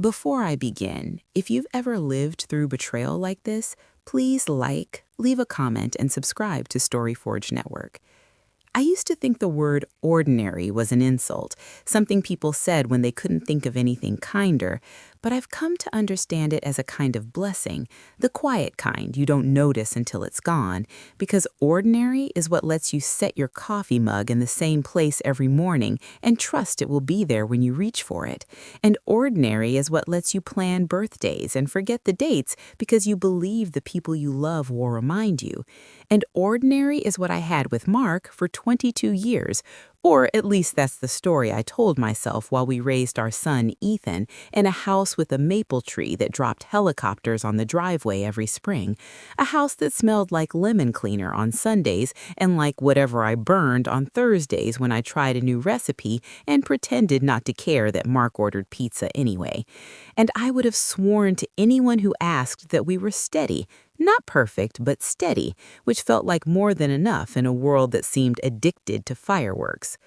Before I begin, if you've ever lived through betrayal like this, please like, leave a comment, and subscribe to StoryForge Network. I used to think the word ordinary was an insult, something people said when they couldn't think of anything kinder, but I've come to understand it as a kind of blessing, the quiet kind you don't notice until it's gone, because ordinary is what lets you set your coffee mug in the same place every morning and trust it will be there when you reach for it. And ordinary is what lets you plan birthdays and forget the dates because you believe the people you love will remind you. And ordinary is what I had with Mark for 22 years, or at least that's the story I told myself while we raised our son, Ethan, in a house with a maple tree that dropped helicopters on the driveway every spring, a house that smelled like lemon cleaner on Sundays and like whatever I burned on Thursdays when I tried a new recipe and pretended not to care that Mark ordered pizza anyway. And I would have sworn to anyone who asked that we were steady, not perfect, but steady, which felt like more than enough in a world that seemed addicted to fireworks.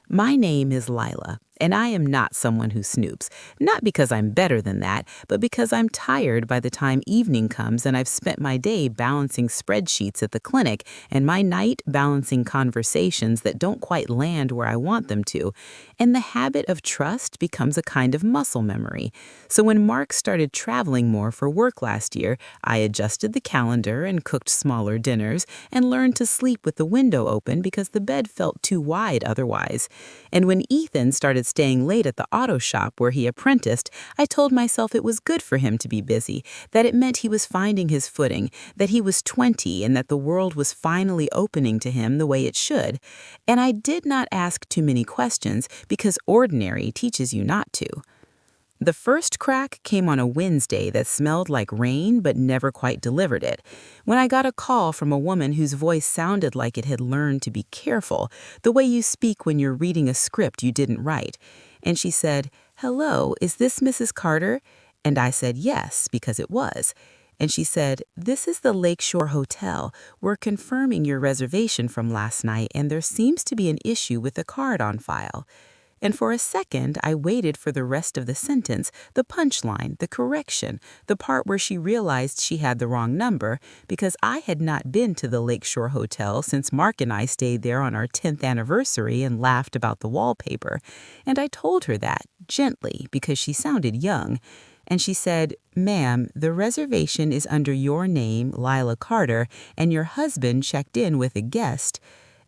My name is Lila, and I am not someone who snoops, not because I'm better than that, but because I'm tired by the time evening comes and I've spent my day balancing spreadsheets at the clinic and my night balancing conversations that don't quite land where I want them to, and the habit of trust becomes a kind of muscle memory. So when Mark started traveling more for work last year, I adjusted the calendar and cooked smaller dinners and learned to sleep with the window open because the bed felt too wide otherwise. And when Ethan started staying late at the auto shop where he apprenticed, I told myself it was good for him to be busy, that it meant he was finding his footing, that he was 20 and that the world was finally opening to him the way it should. And I did not ask too many questions because ordinary teaches you not to. The first crack came on a Wednesday that smelled like rain but never quite delivered it, when I got a call from a woman whose voice sounded like it had learned to be careful, the way you speak when you're reading a script you didn't write. And she said, "Hello, is this Mrs. Carter?" And I said yes, because it was. And she said, "This is the Lakeshore Hotel. We're confirming your reservation from last night, and there seems to be an issue with the card on file." And for a second, I waited for the rest of the sentence, the punchline, the correction, the part where she realized she had the wrong number, because I had not been to the Lakeshore Hotel since Mark and I stayed there on our 10th anniversary and laughed about the wallpaper. And I told her that, gently, because she sounded young. And she said, "Ma'am, the reservation is under your name, Lila Carter, and your husband checked in with a guest."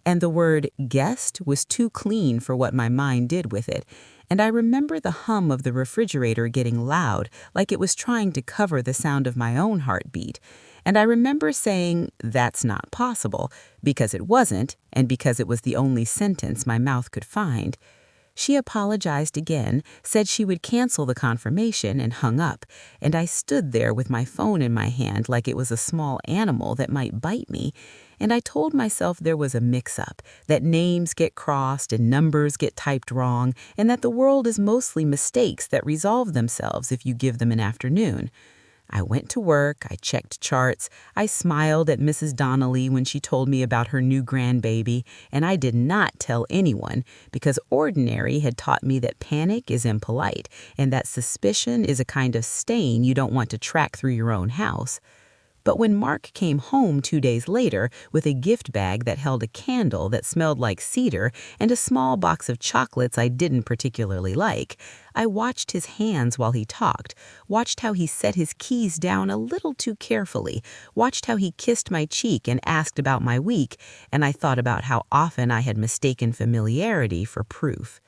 And the word guest was too clean for what my mind did with it. And I remember the hum of the refrigerator getting loud, like it was trying to cover the sound of my own heartbeat. And I remember saying, "That's not possible," because it wasn't, and because it was the only sentence my mouth could find. She apologized again, said she would cancel the confirmation, and hung up. And I stood there with my phone in my hand like it was a small animal that might bite me. And I told myself there was a mix-up, that names get crossed and numbers get typed wrong, and that the world is mostly mistakes that resolve themselves if you give them an afternoon. I went to work, I checked charts, I smiled at Mrs. Donnelly when she told me about her new grandbaby, and I did not tell anyone because ordinary had taught me that panic is impolite and that suspicion is a kind of stain you don't want to track through your own house. But when Mark came home 2 days later with a gift bag that held a candle that smelled like cedar and a small box of chocolates I didn't particularly like, I watched his hands while he talked, watched how he set his keys down a little too carefully, watched how he kissed my cheek and asked about my week, and I thought about how often I had mistaken familiarity for proof.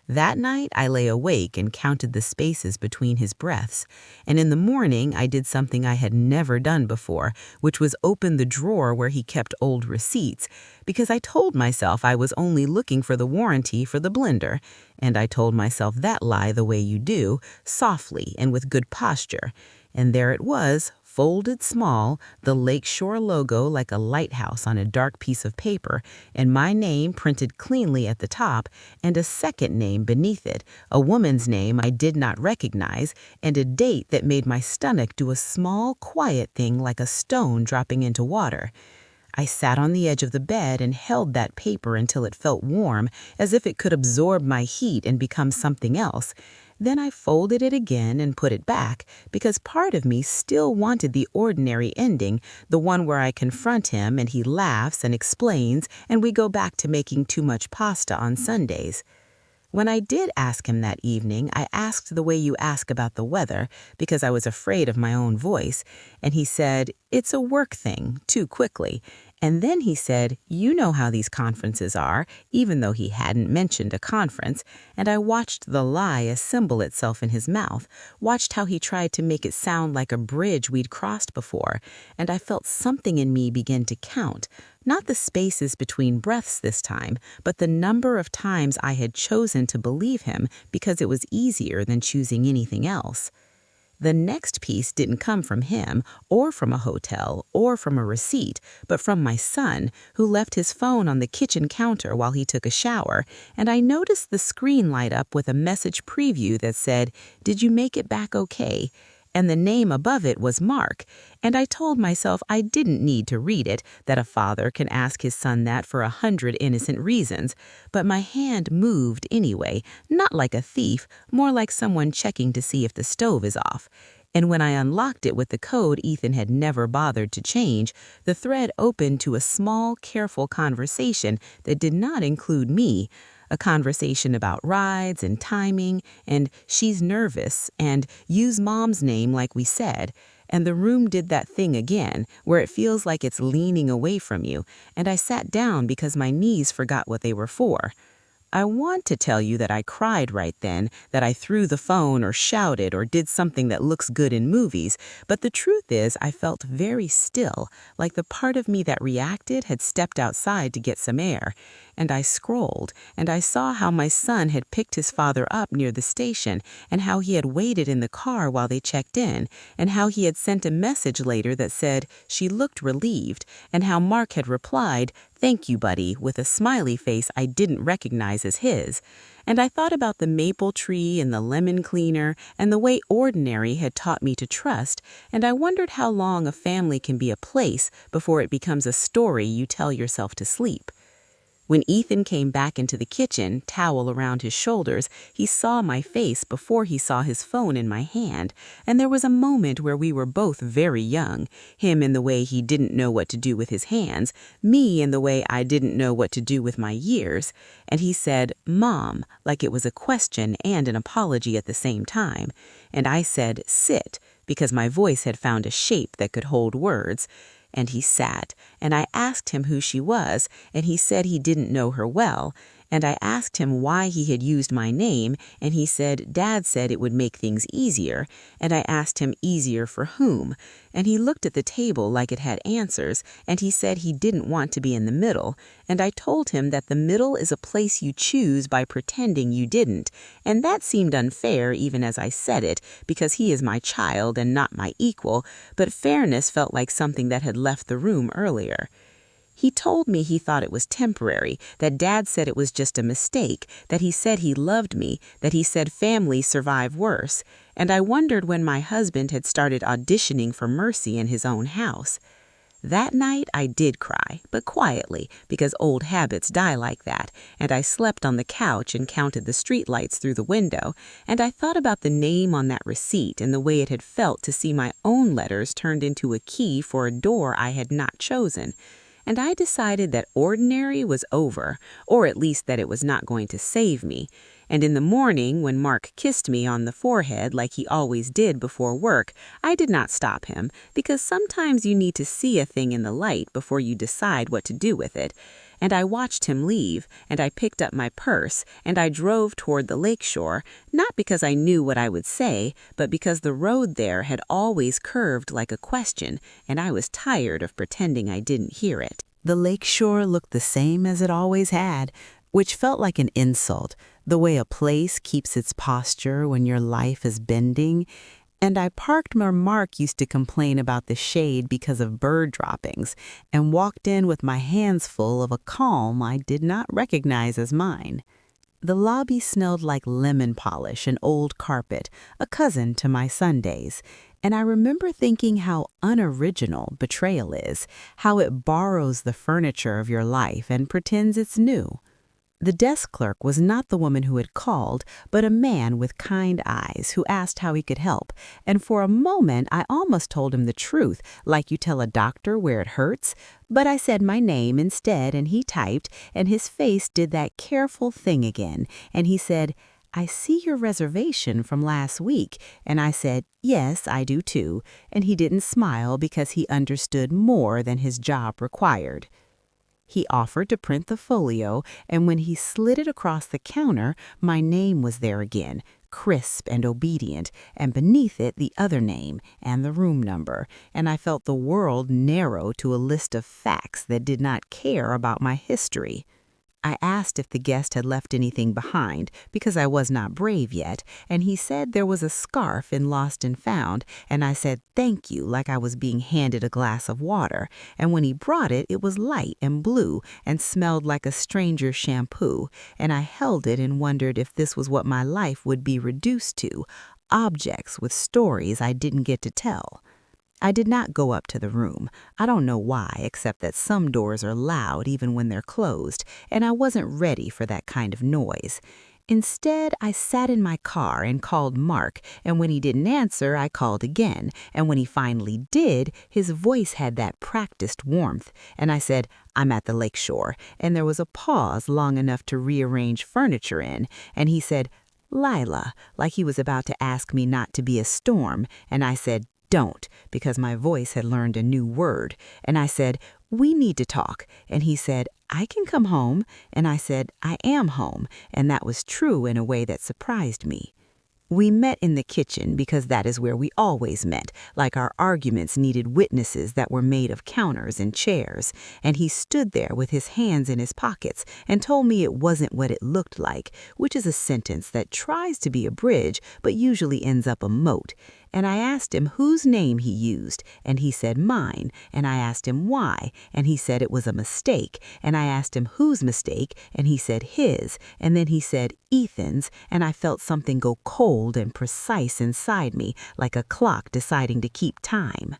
That night, I lay awake and counted the spaces between his breaths, and in the morning I did something I had never done before, which was open the drawer where he kept old receipts, because I told myself I was only looking for the warranty for the blender, and I told myself that lie the way you do, softly and with good posture, and there it was, folded small, the Lakeshore logo like a lighthouse on a dark piece of paper, and my name printed cleanly at the top, and a second name beneath it, a woman's name I did not recognize, and a date that made my stomach do a small, quiet thing like a stone dropping into water. I sat on the edge of the bed and held that paper until it felt warm, as if it could absorb my heat and become something else. Then I folded it again and put it back, because part of me still wanted the ordinary ending, the one where I confront him and he laughs and explains, and we go back to making too much pasta on Sundays. When I did ask him that evening, I asked the way you ask about the weather, because I was afraid of my own voice, and he said, "It's a work thing," too quickly. And then he said, "You know how these conferences are," even though he hadn't mentioned a conference, and I watched the lie assemble itself in his mouth, watched how he tried to make it sound like a bridge we'd crossed before, and I felt something in me begin to count. Not the spaces between breaths this time, but the number of times I had chosen to believe him because it was easier than choosing anything else. The next piece didn't come from him, or from a hotel, or from a receipt, but from my son, who left his phone on the kitchen counter while he took a shower, and I noticed the screen light up with a message preview that said, "Did you make it back okay?" And the name above it was Mark, and I told myself I didn't need to read it, that a father can ask his son that for 100 innocent reasons, but my hand moved anyway, not like a thief, more like someone checking to see if the stove is off. And when I unlocked it with the code Ethan had never bothered to change, the thread opened to a small, careful conversation that did not include me. A conversation about rides and timing, and "she's nervous," and "use mom's name like we said." And the room did that thing again, where it feels like it's leaning away from you, and I sat down because my knees forgot what they were for. I want to tell you that I cried right then, that I threw the phone or shouted or did something that looks good in movies, but the truth is I felt very still, like the part of me that reacted had stepped outside to get some air. And I scrolled, and I saw how my son had picked his father up near the station, and how he had waited in the car while they checked in, and how he had sent a message later that said she looked relieved, and how Mark had replied, "Thank you, buddy," with a smiley face I didn't recognize as his. And I thought about the maple tree and the lemon cleaner and the way ordinary had taught me to trust, and I wondered how long a family can be a place before it becomes a story you tell yourself to sleep. When Ethan came back into the kitchen, towel around his shoulders, he saw my face before he saw his phone in my hand, and there was a moment where we were both very young, him in the way he didn't know what to do with his hands, me in the way I didn't know what to do with my years, and he said, "Mom," like it was a question and an apology at the same time, and I said, "Sit," because my voice had found a shape that could hold words. And he sat, and I asked him who she was, and he said he didn't know her well, and I asked him why he had used my name, and he said Dad said it would make things easier, and I asked him easier for whom, and he looked at the table like it had answers, and he said he didn't want to be in the middle, and I told him that the middle is a place you choose by pretending you didn't, and that seemed unfair even as I said it, because he is my child and not my equal, but fairness felt like something that had left the room earlier. He told me he thought it was temporary, that Dad said it was just a mistake, that he said he loved me, that he said families survive worse, and I wondered when my husband had started auditioning for mercy in his own house. That night I did cry, but quietly, because old habits die like that, and I slept on the couch and counted the streetlights through the window, and I thought about the name on that receipt and the way it had felt to see my own letters turned into a key for a door I had not chosen. And I decided that ordinary was over, or at least that it was not going to save me. And in the morning, when Mark kissed me on the forehead like he always did before work, I did not stop him, because sometimes you need to see a thing in the light before you decide what to do with it. And I watched him leave, and I picked up my purse, and I drove toward the lakeshore, not because I knew what I would say, but because the road there had always curved like a question, and I was tired of pretending I didn't hear it. The lakeshore looked the same as it always had, which felt like an insult, the way a place keeps its posture when your life is bending. And I parked where Mark used to complain about the shade because of bird droppings, and walked in with my hands full of a calm I did not recognize as mine. The lobby smelled like lemon polish and old carpet, a cousin to my Sundays, And I remember thinking how unoriginal betrayal is, how it borrows the furniture of your life and pretends it's new. The desk clerk was not the woman who had called, but a man with kind eyes who asked how he could help. And for a moment, I almost told him the truth, like you tell a doctor where it hurts. But I said my name instead, and he typed, and his face did that careful thing again. And he said, "I see your reservation from last week." And I said, "Yes, I do too." And he didn't smile because he understood more than his job required. He offered to print the folio, and when he slid it across the counter, my name was there again, crisp and obedient, and beneath it the other name and the room number, and I felt the world narrow to a list of facts that did not care about my history. I asked if the guest had left anything behind, because I was not brave yet, and he said there was a scarf in Lost and Found, and I said thank you like I was being handed a glass of water, and when he brought it, it was light and blue and smelled like a stranger's shampoo, and I held it and wondered if this was what my life would be reduced to, objects with stories I didn't get to tell. I did not go up to the room. I don't know why, except that some doors are loud even when they're closed, and I wasn't ready for that kind of noise. Instead, I sat in my car and called Mark, and when he didn't answer, I called again, and when he finally did, his voice had that practiced warmth, and I said, "I'm at the lakeshore," and there was a pause long enough to rearrange furniture in, and he said, "Lila," like he was about to ask me not to be a storm, and I said, "Don't," because my voice had learned a new word. And I said, "We need to talk." And he said, "I can come home." And I said, "I am home." And that was true in a way that surprised me. We met in the kitchen because that is where we always met, like our arguments needed witnesses that were made of counters and chairs, and he stood there with his hands in his pockets and told me it wasn't what it looked like, which is a sentence that tries to be a bridge but usually ends up a moat. And I asked him whose name he used, and he said mine, and I asked him why, and he said it was a mistake, and I asked him whose mistake, and he said his, and then he said Ethan's, and I felt something go cold and precise inside me, like a clock deciding to keep time.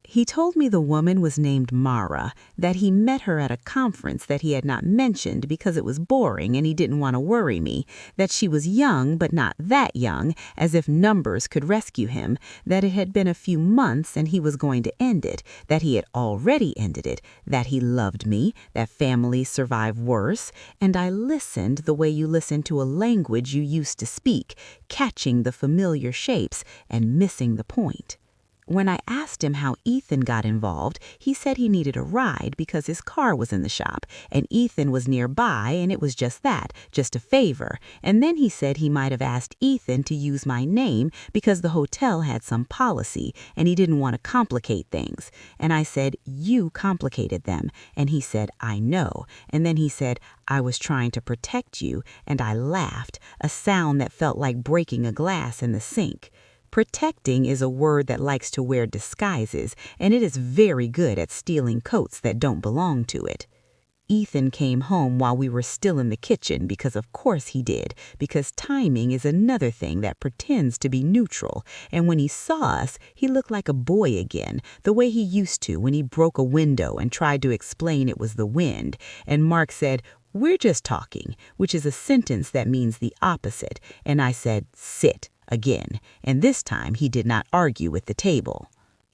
He told me the woman was named Mara, that he met her at a conference that he had not mentioned because it was boring and he didn't want to worry me, that she was young but not that young, as if numbers could rescue him, that it had been a few months and he was going to end it, that he had already ended it, that he loved me, that families survive worse, and I listened the way you listen to a language you used to speak, catching the familiar shapes and missing the point. When I asked him how Ethan got involved, he said he needed a ride because his car was in the shop, and Ethan was nearby, and it was just that, just a favor. And then he said he might have asked Ethan to use my name because the hotel had some policy, and he didn't want to complicate things. And I said, "You complicated them." And he said, "I know." And then he said, "I was trying to protect you," and I laughed, a sound that felt like breaking a glass in the sink. Protecting is a word that likes to wear disguises, and it is very good at stealing coats that don't belong to it. Ethan came home while we were still in the kitchen because of course he did, because timing is another thing that pretends to be neutral, and when he saw us, he looked like a boy again, the way he used to when he broke a window and tried to explain it was the wind, and Mark said, "We're just talking," which is a sentence that means the opposite, and I said, "Sit." Again, and this time he did not argue with the table.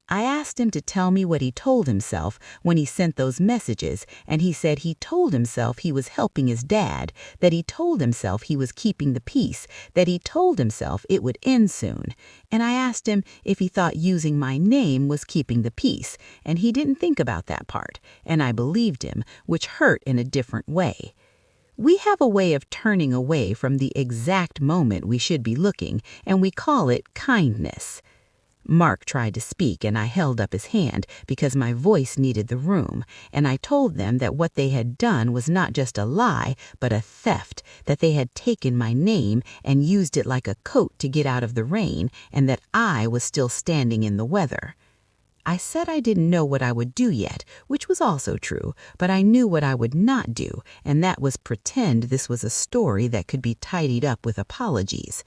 I asked him to tell me what he told himself when he sent those messages, and he said he told himself he was helping his dad, that he told himself he was keeping the peace, that he told himself it would end soon. And I asked him if he thought using my name was keeping the peace, and he didn't think about that part, and I believed him, which hurt in a different way. We have a way of turning away from the exact moment we should be looking, and we call it kindness. Mark tried to speak, and I held up his hand because my voice needed the room, and I told them that what they had done was not just a lie, but a theft, that they had taken my name and used it like a coat to get out of the rain, and that I was still standing in the weather. I said I didn't know what I would do yet, which was also true, but I knew what I would not do, and that was pretend this was a story that could be tidied up with apologies.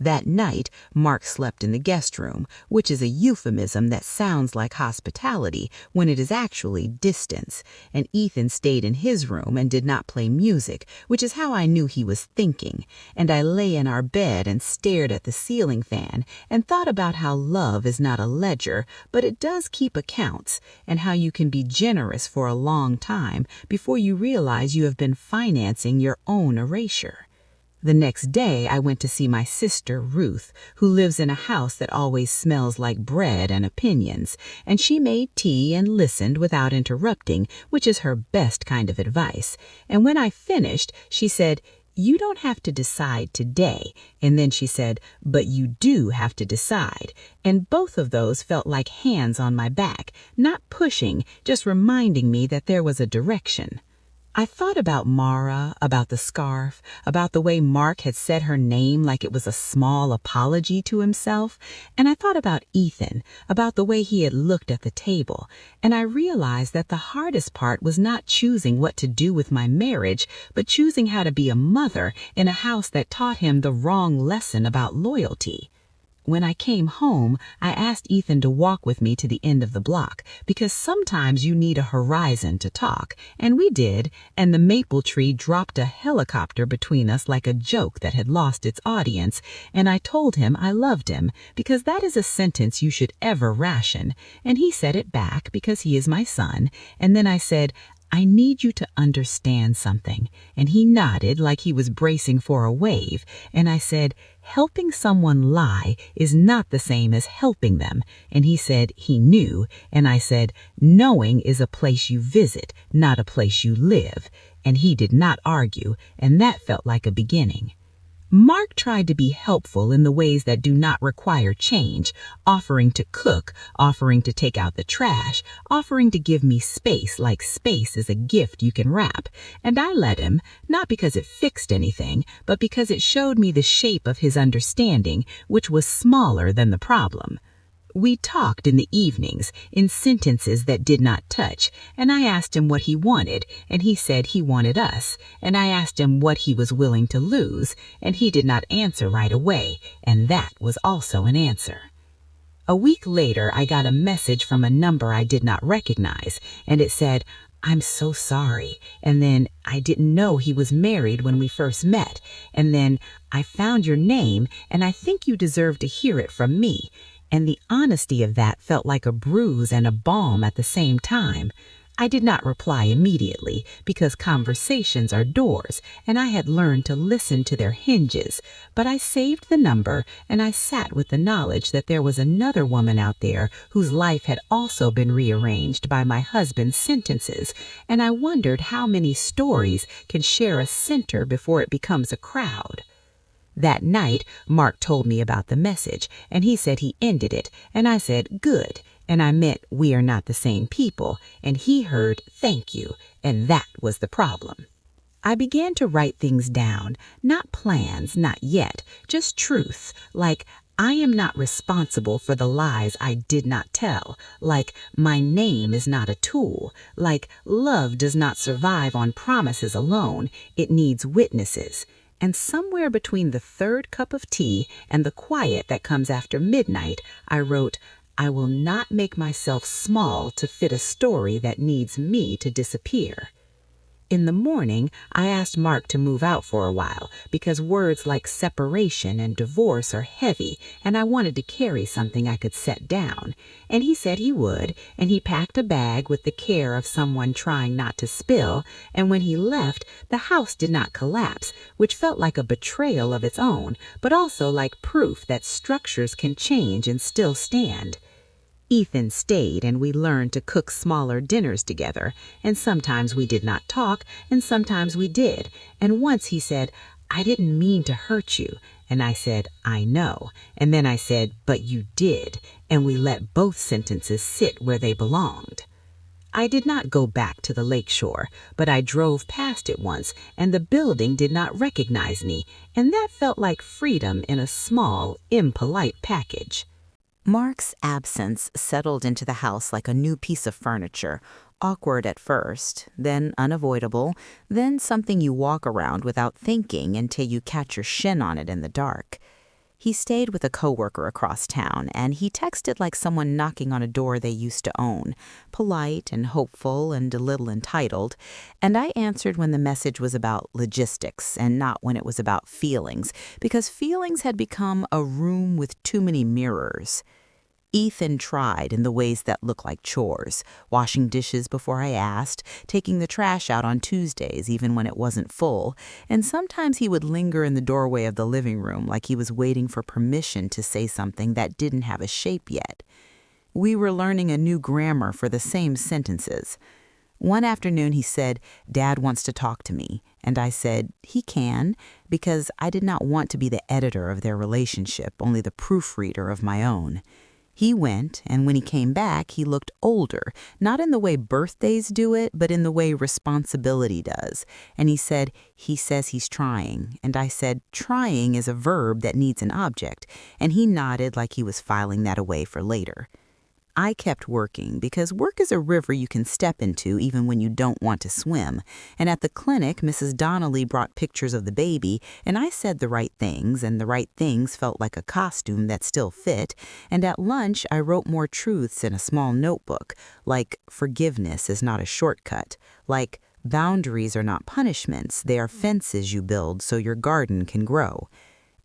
That night, Mark slept in the guest room, which is a euphemism that sounds like hospitality when it is actually distance, and Ethan stayed in his room and did not play music, which is how I knew he was thinking, and I lay in our bed and stared at the ceiling fan and thought about how love is not a ledger, but it does keep accounts, and how you can be generous for a long time before you realize you have been financing your own erasure. The next day, I went to see my sister, Ruth, who lives in a house that always smells like bread and opinions, and she made tea and listened without interrupting, which is her best kind of advice. And when I finished, she said, "You don't have to decide today." And then she said, "But you do have to decide." And both of those felt like hands on my back, not pushing, just reminding me that there was a direction. I thought about Mara, about the scarf, about the way Mark had said her name like it was a small apology to himself, and I thought about Ethan, about the way he had looked at the table, and I realized that the hardest part was not choosing what to do with my marriage, but choosing how to be a mother in a house that taught him the wrong lesson about loyalty. When I came home, I asked Ethan to walk with me to the end of the block, because sometimes you need a horizon to talk, and we did, and the maple tree dropped a helicopter between us like a joke that had lost its audience, and I told him I loved him, because that is a sentence you should ever ration, and he said it back because he is my son, and then I said, "I need you to understand something." And he nodded like he was bracing for a wave. And I said, "Helping someone lie is not the same as helping them." And he said he knew. And I said, "Knowing is a place you visit, not a place you live." And he did not argue, and that felt like a beginning. Mark tried to be helpful in the ways that do not require change, offering to cook, offering to take out the trash, offering to give me space like space is a gift you can wrap. And I let him, not because it fixed anything, but because it showed me the shape of his understanding, which was smaller than the problem. We talked in the evenings, in sentences that did not touch, and I asked him what he wanted, and he said he wanted us, and I asked him what he was willing to lose, and he did not answer right away, and that was also an answer. A week later, I got a message from a number I did not recognize, and it said, "I'm so sorry," and then, "I didn't know he was married when we first met," and then, "I found your name, and I think you deserve to hear it from me." And the honesty of that felt like a bruise and a balm at the same time. I did not reply immediately, because conversations are doors, and I had learned to listen to their hinges, but I saved the number, and I sat with the knowledge that there was another woman out there whose life had also been rearranged by my husband's sentences, and I wondered how many stories can share a center before it becomes a crowd. That night, Mark told me about the message, and he said he ended it, and I said, "Good," and I meant we are not the same people, and he heard, "Thank you," and that was the problem. I began to write things down, not plans, not yet, just truths, like, I am not responsible for the lies I did not tell, like, my name is not a tool, like, love does not survive on promises alone, it needs witnesses. And somewhere between the third cup of tea and the quiet that comes after midnight, I wrote, "I will not make myself small to fit a story that needs me to disappear." In the morning, I asked Mark to move out for a while because words like separation and divorce are heavy, and I wanted to carry something I could set down. And he said he would, and he packed a bag with the care of someone trying not to spill, and when he left, the house did not collapse, which felt like a betrayal of its own, but also like proof that structures can change and still stand. Ethan stayed, and we learned to cook smaller dinners together, and sometimes we did not talk, and sometimes we did, and once he said, "I didn't mean to hurt you," and I said, "I know," and then I said, "But you did," and we let both sentences sit where they belonged. I did not go back to the lakeshore, but I drove past it once, and the building did not recognize me, and that felt like freedom in a small, impolite package. Mark's absence settled into the house like a new piece of furniture, awkward at first, then unavoidable, then something you walk around without thinking until you catch your shin on it in the dark. He stayed with a coworker across town, and he texted like someone knocking on a door they used to own, polite and hopeful and a little entitled. And I answered when the message was about logistics and not when it was about feelings, because feelings had become a room with too many mirrors. Ethan tried in the ways that look like chores, washing dishes before I asked, taking the trash out on Tuesdays even when it wasn't full, and sometimes he would linger in the doorway of the living room like he was waiting for permission to say something that didn't have a shape yet. We were learning a new grammar for the same sentences. One afternoon he said, "Dad wants to talk to me," and I said, "He can," because I did not want to be the editor of their relationship, only the proofreader of my own. He went, and when he came back, he looked older, not in the way birthdays do it, but in the way responsibility does. And he said, "He says he's trying." And I said, "Trying is a verb that needs an object." And he nodded like he was filing that away for later. I kept working because work is a river you can step into even when you don't want to swim. And at the clinic, Mrs. Donnelly brought pictures of the baby, and I said the right things, and the right things felt like a costume that still fit. And at lunch, I wrote more truths in a small notebook, like forgiveness is not a shortcut, like boundaries are not punishments, they are fences you build so your garden can grow.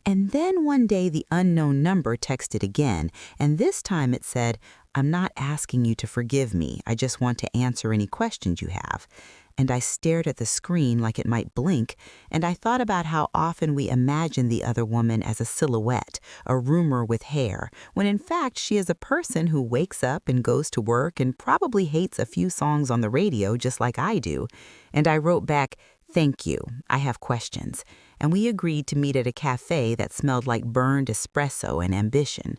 And then one day the unknown number texted again, and this time it said, "I'm not asking you to forgive me, I just want to answer any questions you have." And I stared at the screen like it might blink, and I thought about how often we imagine the other woman as a silhouette, a rumor with hair, when in fact she is a person who wakes up and goes to work and probably hates a few songs on the radio just like I do. And I wrote back, "Thank you, I have questions." And we agreed to meet at a cafe that smelled like burned espresso and ambition.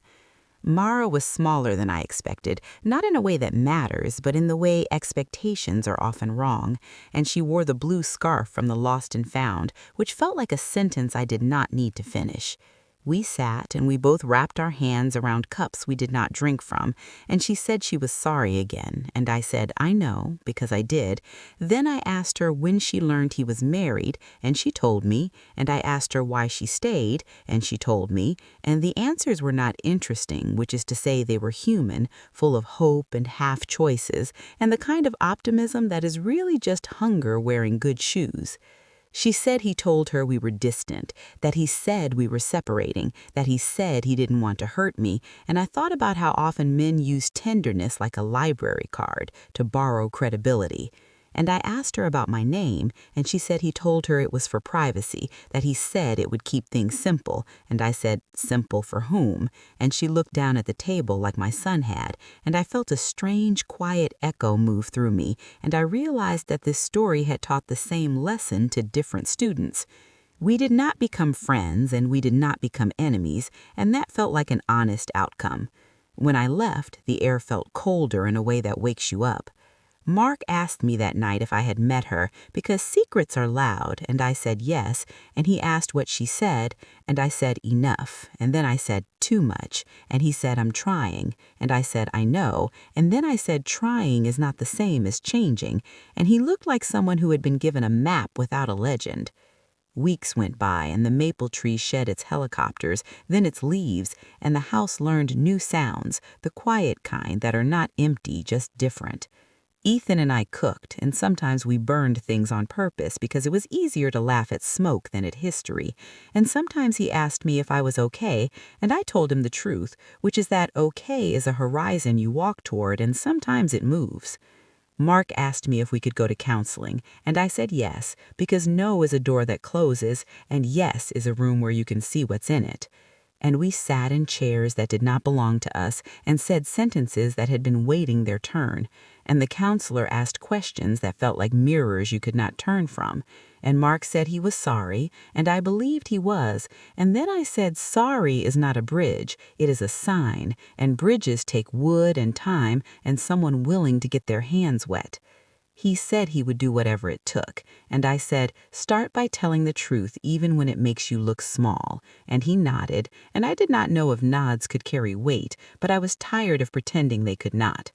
Mara was smaller than I expected, not in a way that matters, but in the way expectations are often wrong, and she wore the blue scarf from the Lost and Found, which felt like a sentence I did not need to finish. We sat, and we both wrapped our hands around cups we did not drink from, and she said she was sorry again, and I said, "I know," because I did. Then I asked her when she learned he was married, and she told me, and I asked her why she stayed, and she told me, and the answers were not interesting, which is to say they were human, full of hope and half choices, and the kind of optimism that is really just hunger wearing good shoes. She said he told her we were distant, that he said we were separating, that he said he didn't want to hurt me, and I thought about how often men use tenderness like a library card to borrow credibility. And I asked her about my name, and she said he told her it was for privacy, that he said it would keep things simple, and I said, "Simple for whom?" And she looked down at the table like my son had, and I felt a strange, quiet echo move through me, and I realized that this story had taught the same lesson to different students. We did not become friends, and we did not become enemies, and that felt like an honest outcome. When I left, the air felt colder in a way that wakes you up. Mark asked me that night if I had met her because secrets are loud, and I said yes, and he asked what she said, and I said enough, and then I said too much, and he said I'm trying, and I said I know, and then I said trying is not the same as changing, and he looked like someone who had been given a map without a legend. Weeks went by, and the maple tree shed its helicopters, then its leaves, and the house learned new sounds, the quiet kind that are not empty, just different. Ethan and I cooked, and sometimes we burned things on purpose because it was easier to laugh at smoke than at history. And sometimes he asked me if I was okay, and I told him the truth, which is that okay is a horizon you walk toward, and sometimes it moves. Mark asked me if we could go to counseling, and I said yes, because no is a door that closes, and yes is a room where you can see what's in it. And we sat in chairs that did not belong to us and said sentences that had been waiting their turn. And the counselor asked questions that felt like mirrors you could not turn from. And Mark said he was sorry, and I believed he was. And then I said sorry is not a bridge, it is a sign, and bridges take wood and time and someone willing to get their hands wet. He said he would do whatever it took, and I said, start by telling the truth even when it makes you look small, and he nodded, and I did not know if nods could carry weight, but I was tired of pretending they could not.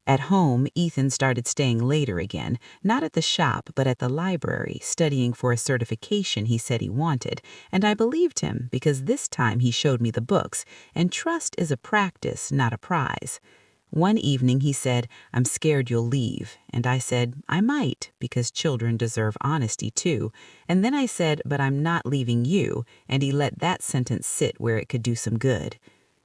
At home, Ethan started staying later again, not at the shop, but at the library, studying for a certification he said he wanted, and I believed him because this time he showed me the books, and trust is a practice, not a prize. One evening he said, "I'm scared you'll leave," and I said, "I might, because children deserve honesty too." And then I said, "But I'm not leaving you," and he let that sentence sit where it could do some good.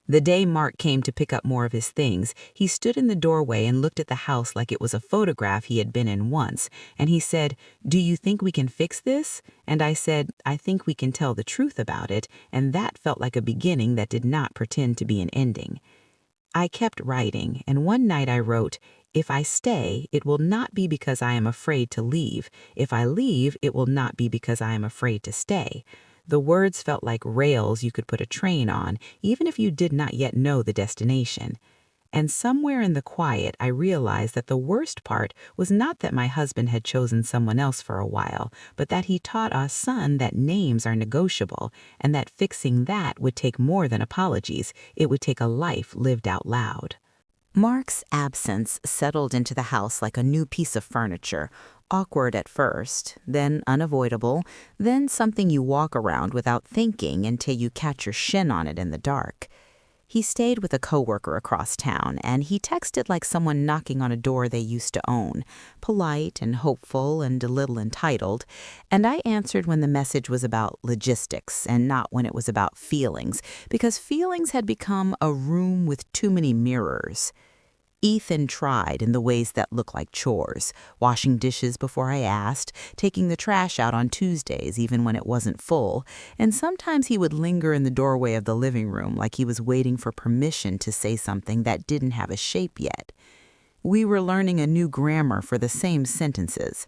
The day Mark came to pick up more of his things, he stood in the doorway and looked at the house like it was a photograph he had been in once, and he said, "Do you think we can fix this?" And I said, "I think we can tell the truth about it," and that felt like a beginning that did not pretend to be an ending. I kept writing, and one night I wrote, "If I stay, it will not be because I am afraid to leave. If I leave, it will not be because I am afraid to stay." The words felt like rails you could put a train on, even if you did not yet know the destination. And somewhere in the quiet, I realized that the worst part was not that my husband had chosen someone else for a while, but that he taught our son that names are negotiable, and that fixing that would take more than apologies. It would take a life lived out loud. Mark's absence settled into the house like a new piece of furniture, awkward at first, then unavoidable, then something you walk around without thinking until you catch your shin on it in the dark. He stayed with a coworker across town, and he texted like someone knocking on a door they used to own, polite and hopeful and a little entitled, and I answered when the message was about logistics and not when it was about feelings, because feelings had become a room with too many mirrors. Ethan tried in the ways that look like chores, washing dishes before I asked, taking the trash out on Tuesdays even when it wasn't full, and sometimes he would linger in the doorway of the living room like he was waiting for permission to say something that didn't have a shape yet. We were learning a new grammar for the same sentences.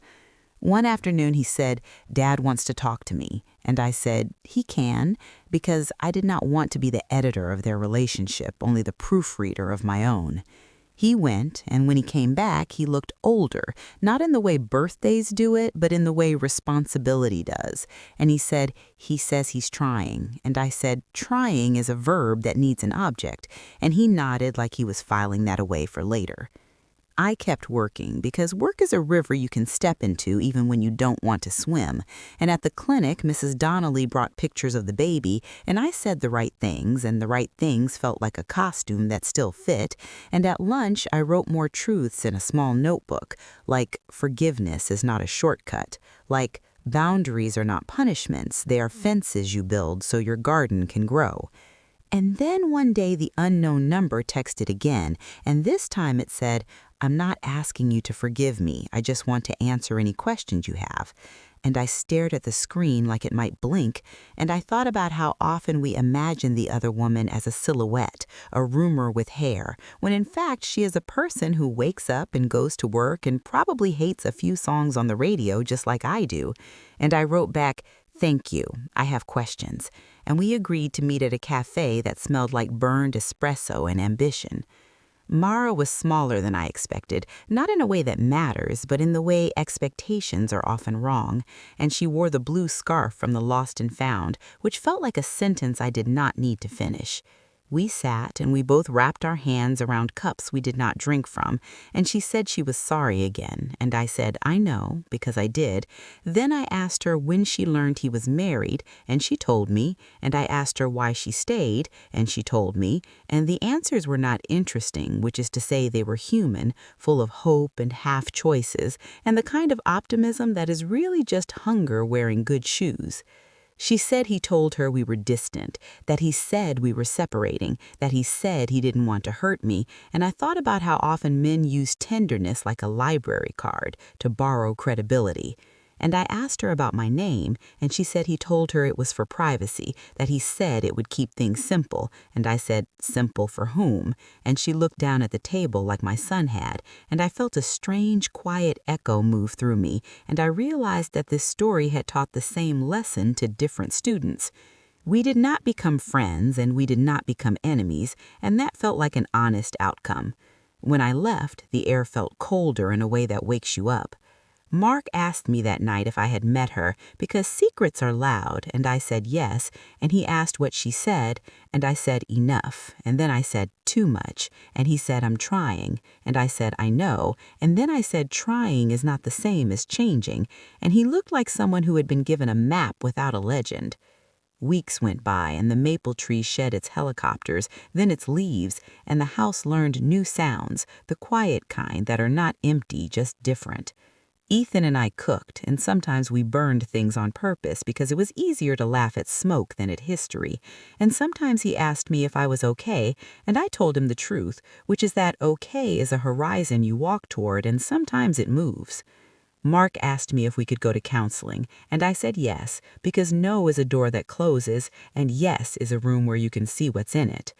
One afternoon he said, "Dad wants to talk to me," and I said, "He can," because I did not want to be the editor of their relationship, only the proofreader of my own. He went, and when he came back, he looked older, not in the way birthdays do it, but in the way responsibility does. And he said, "He says he's trying." And I said, "Trying is a verb that needs an object." And he nodded like he was filing that away for later. I kept working because work is a river you can step into even when you don't want to swim. And at the clinic, Mrs. Donnelly brought pictures of the baby, and I said the right things, and the right things felt like a costume that still fit. And at lunch, I wrote more truths in a small notebook, like forgiveness is not a shortcut, like boundaries are not punishments, they are fences you build so your garden can grow. And then one day the unknown number texted again, and this time it said, "I'm not asking you to forgive me, I just want to answer any questions you have." And I stared at the screen like it might blink, and I thought about how often we imagine the other woman as a silhouette, a rumor with hair, when in fact she is a person who wakes up and goes to work and probably hates a few songs on the radio just like I do. And I wrote back, "Thank you, I have questions." And we agreed to meet at a cafe that smelled like burned espresso and ambition. Mara was smaller than I expected, not in a way that matters, but in the way expectations are often wrong, and she wore the blue scarf from the Lost and Found, which felt like a sentence I did not need to finish. We sat, and we both wrapped our hands around cups we did not drink from, and she said she was sorry again, and I said, "I know," because I did. Then I asked her when she learned he was married, and she told me, and I asked her why she stayed, and she told me, and the answers were not interesting, which is to say they were human, full of hope and half choices, and the kind of optimism that is really just hunger wearing good shoes. She said he told her we were distant, that he said we were separating, that he said he didn't want to hurt me, and I thought about how often men use tenderness like a library card to borrow credibility. And I asked her about my name, and she said he told her it was for privacy, that he said it would keep things simple, and I said, "Simple for whom?" And she looked down at the table like my son had, and I felt a strange, quiet echo move through me, and I realized that this story had taught the same lesson to different students. We did not become friends, and we did not become enemies, and that felt like an honest outcome. When I left, the air felt colder in a way that wakes you up. Mark asked me that night if I had met her because secrets are loud, and I said yes, and he asked what she said, and I said enough, and then I said too much, and he said I'm trying, and I said I know, and then I said trying is not the same as changing, and he looked like someone who had been given a map without a legend. Weeks went by, and the maple tree shed its helicopters, then its leaves, and the house learned new sounds, the quiet kind that are not empty, just different. Ethan and I cooked, and sometimes we burned things on purpose because it was easier to laugh at smoke than at history. And sometimes he asked me if I was okay, and I told him the truth, which is that okay is a horizon you walk toward, and sometimes it moves. Mark asked me if we could go to counseling, and I said yes, because no is a door that closes, and yes is a room where you can see what's in it.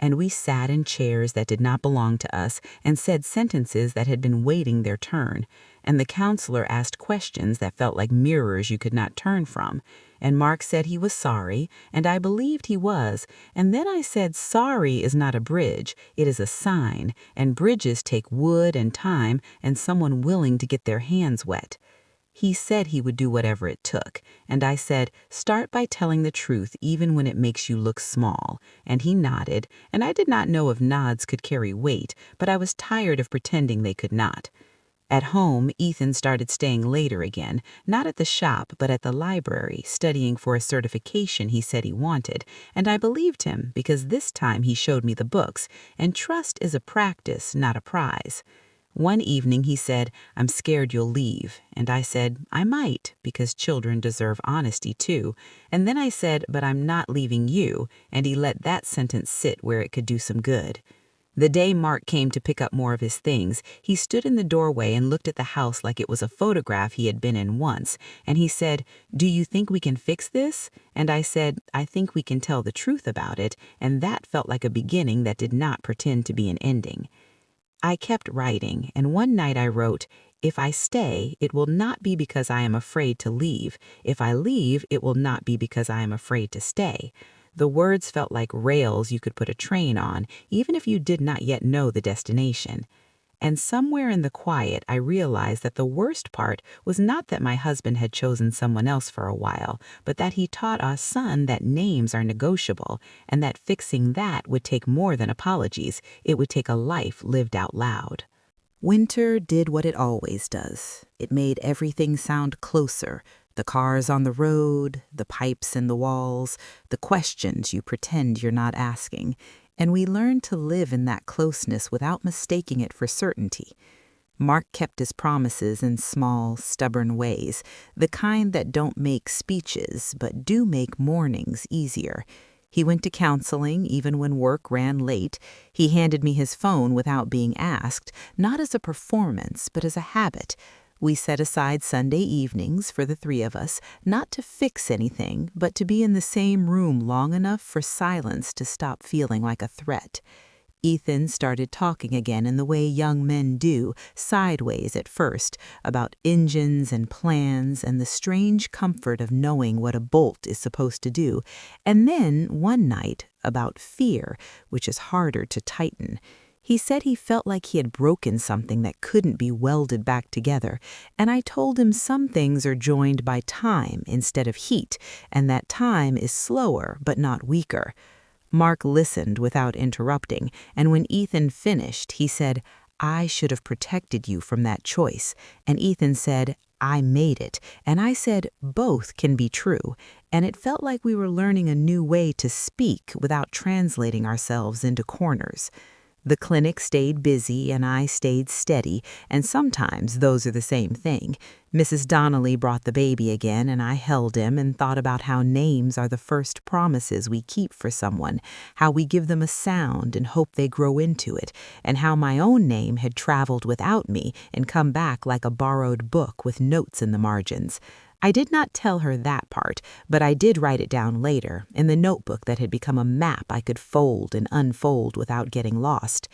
And we sat in chairs that did not belong to us and said sentences that had been waiting their turn, and the counselor asked questions that felt like mirrors you could not turn from, and Mark said he was sorry, and I believed he was, and then I said sorry is not a bridge, it is a sign, and bridges take wood and time and someone willing to get their hands wet. He said he would do whatever it took, and I said, start by telling the truth even when it makes you look small, and he nodded, and I did not know if nods could carry weight, but I was tired of pretending they could not. At home, Ethan started staying later again, not at the shop, but at the library, studying for a certification he said he wanted, and I believed him because this time he showed me the books, and trust is a practice, not a prize. One evening he said, I'm scared you'll leave, and I said, I might, because children deserve honesty too, and then I said, but I'm not leaving you, and he let that sentence sit where it could do some good. The day Mark came to pick up more of his things, he stood in the doorway and looked at the house like it was a photograph he had been in once, and he said, do you think we can fix this? And I said, I think we can tell the truth about it, and that felt like a beginning that did not pretend to be an ending. I kept writing, and one night I wrote, if I stay, it will not be because I am afraid to leave. If I leave, it will not be because I am afraid to stay. The words felt like rails you could put a train on, even if you did not yet know the destination. And somewhere in the quiet, I realized that the worst part was not that my husband had chosen someone else for a while, but that he taught our son that names are negotiable, and that fixing that would take more than apologies. It would take a life lived out loud. Winter did what it always does. It made everything sound closer. The cars on the road, the pipes in the walls, the questions you pretend you're not asking. And we learned to live in that closeness without mistaking it for certainty. Mark kept his promises in small, stubborn ways, the kind that don't make speeches, but do make mornings easier. He went to counseling even when work ran late. He handed me his phone without being asked, not as a performance, but as a habit. We set aside Sunday evenings for the three of us, not to fix anything, but to be in the same room long enough for silence to stop feeling like a threat. Ethan started talking again in the way young men do, sideways at first, about engines and plans and the strange comfort of knowing what a bolt is supposed to do, and then, one night, about fear, which is harder to tighten. He said he felt like he had broken something that couldn't be welded back together, and I told him some things are joined by time instead of heat, and that time is slower but not weaker. Mark listened without interrupting, and when Ethan finished, he said, I should have protected you from that choice, and Ethan said, I made it, and I said, both can be true, and it felt like we were learning a new way to speak without translating ourselves into corners. The clinic stayed busy and I stayed steady, and sometimes those are the same thing. Mrs. Donnelly brought the baby again, and I held him and thought about how names are the first promises we keep for someone, how we give them a sound and hope they grow into it, and how my own name had traveled without me and come back like a borrowed book with notes in the margins. I did not tell her that part, but I did write it down later, in the notebook that had become a map I could fold and unfold without getting lost.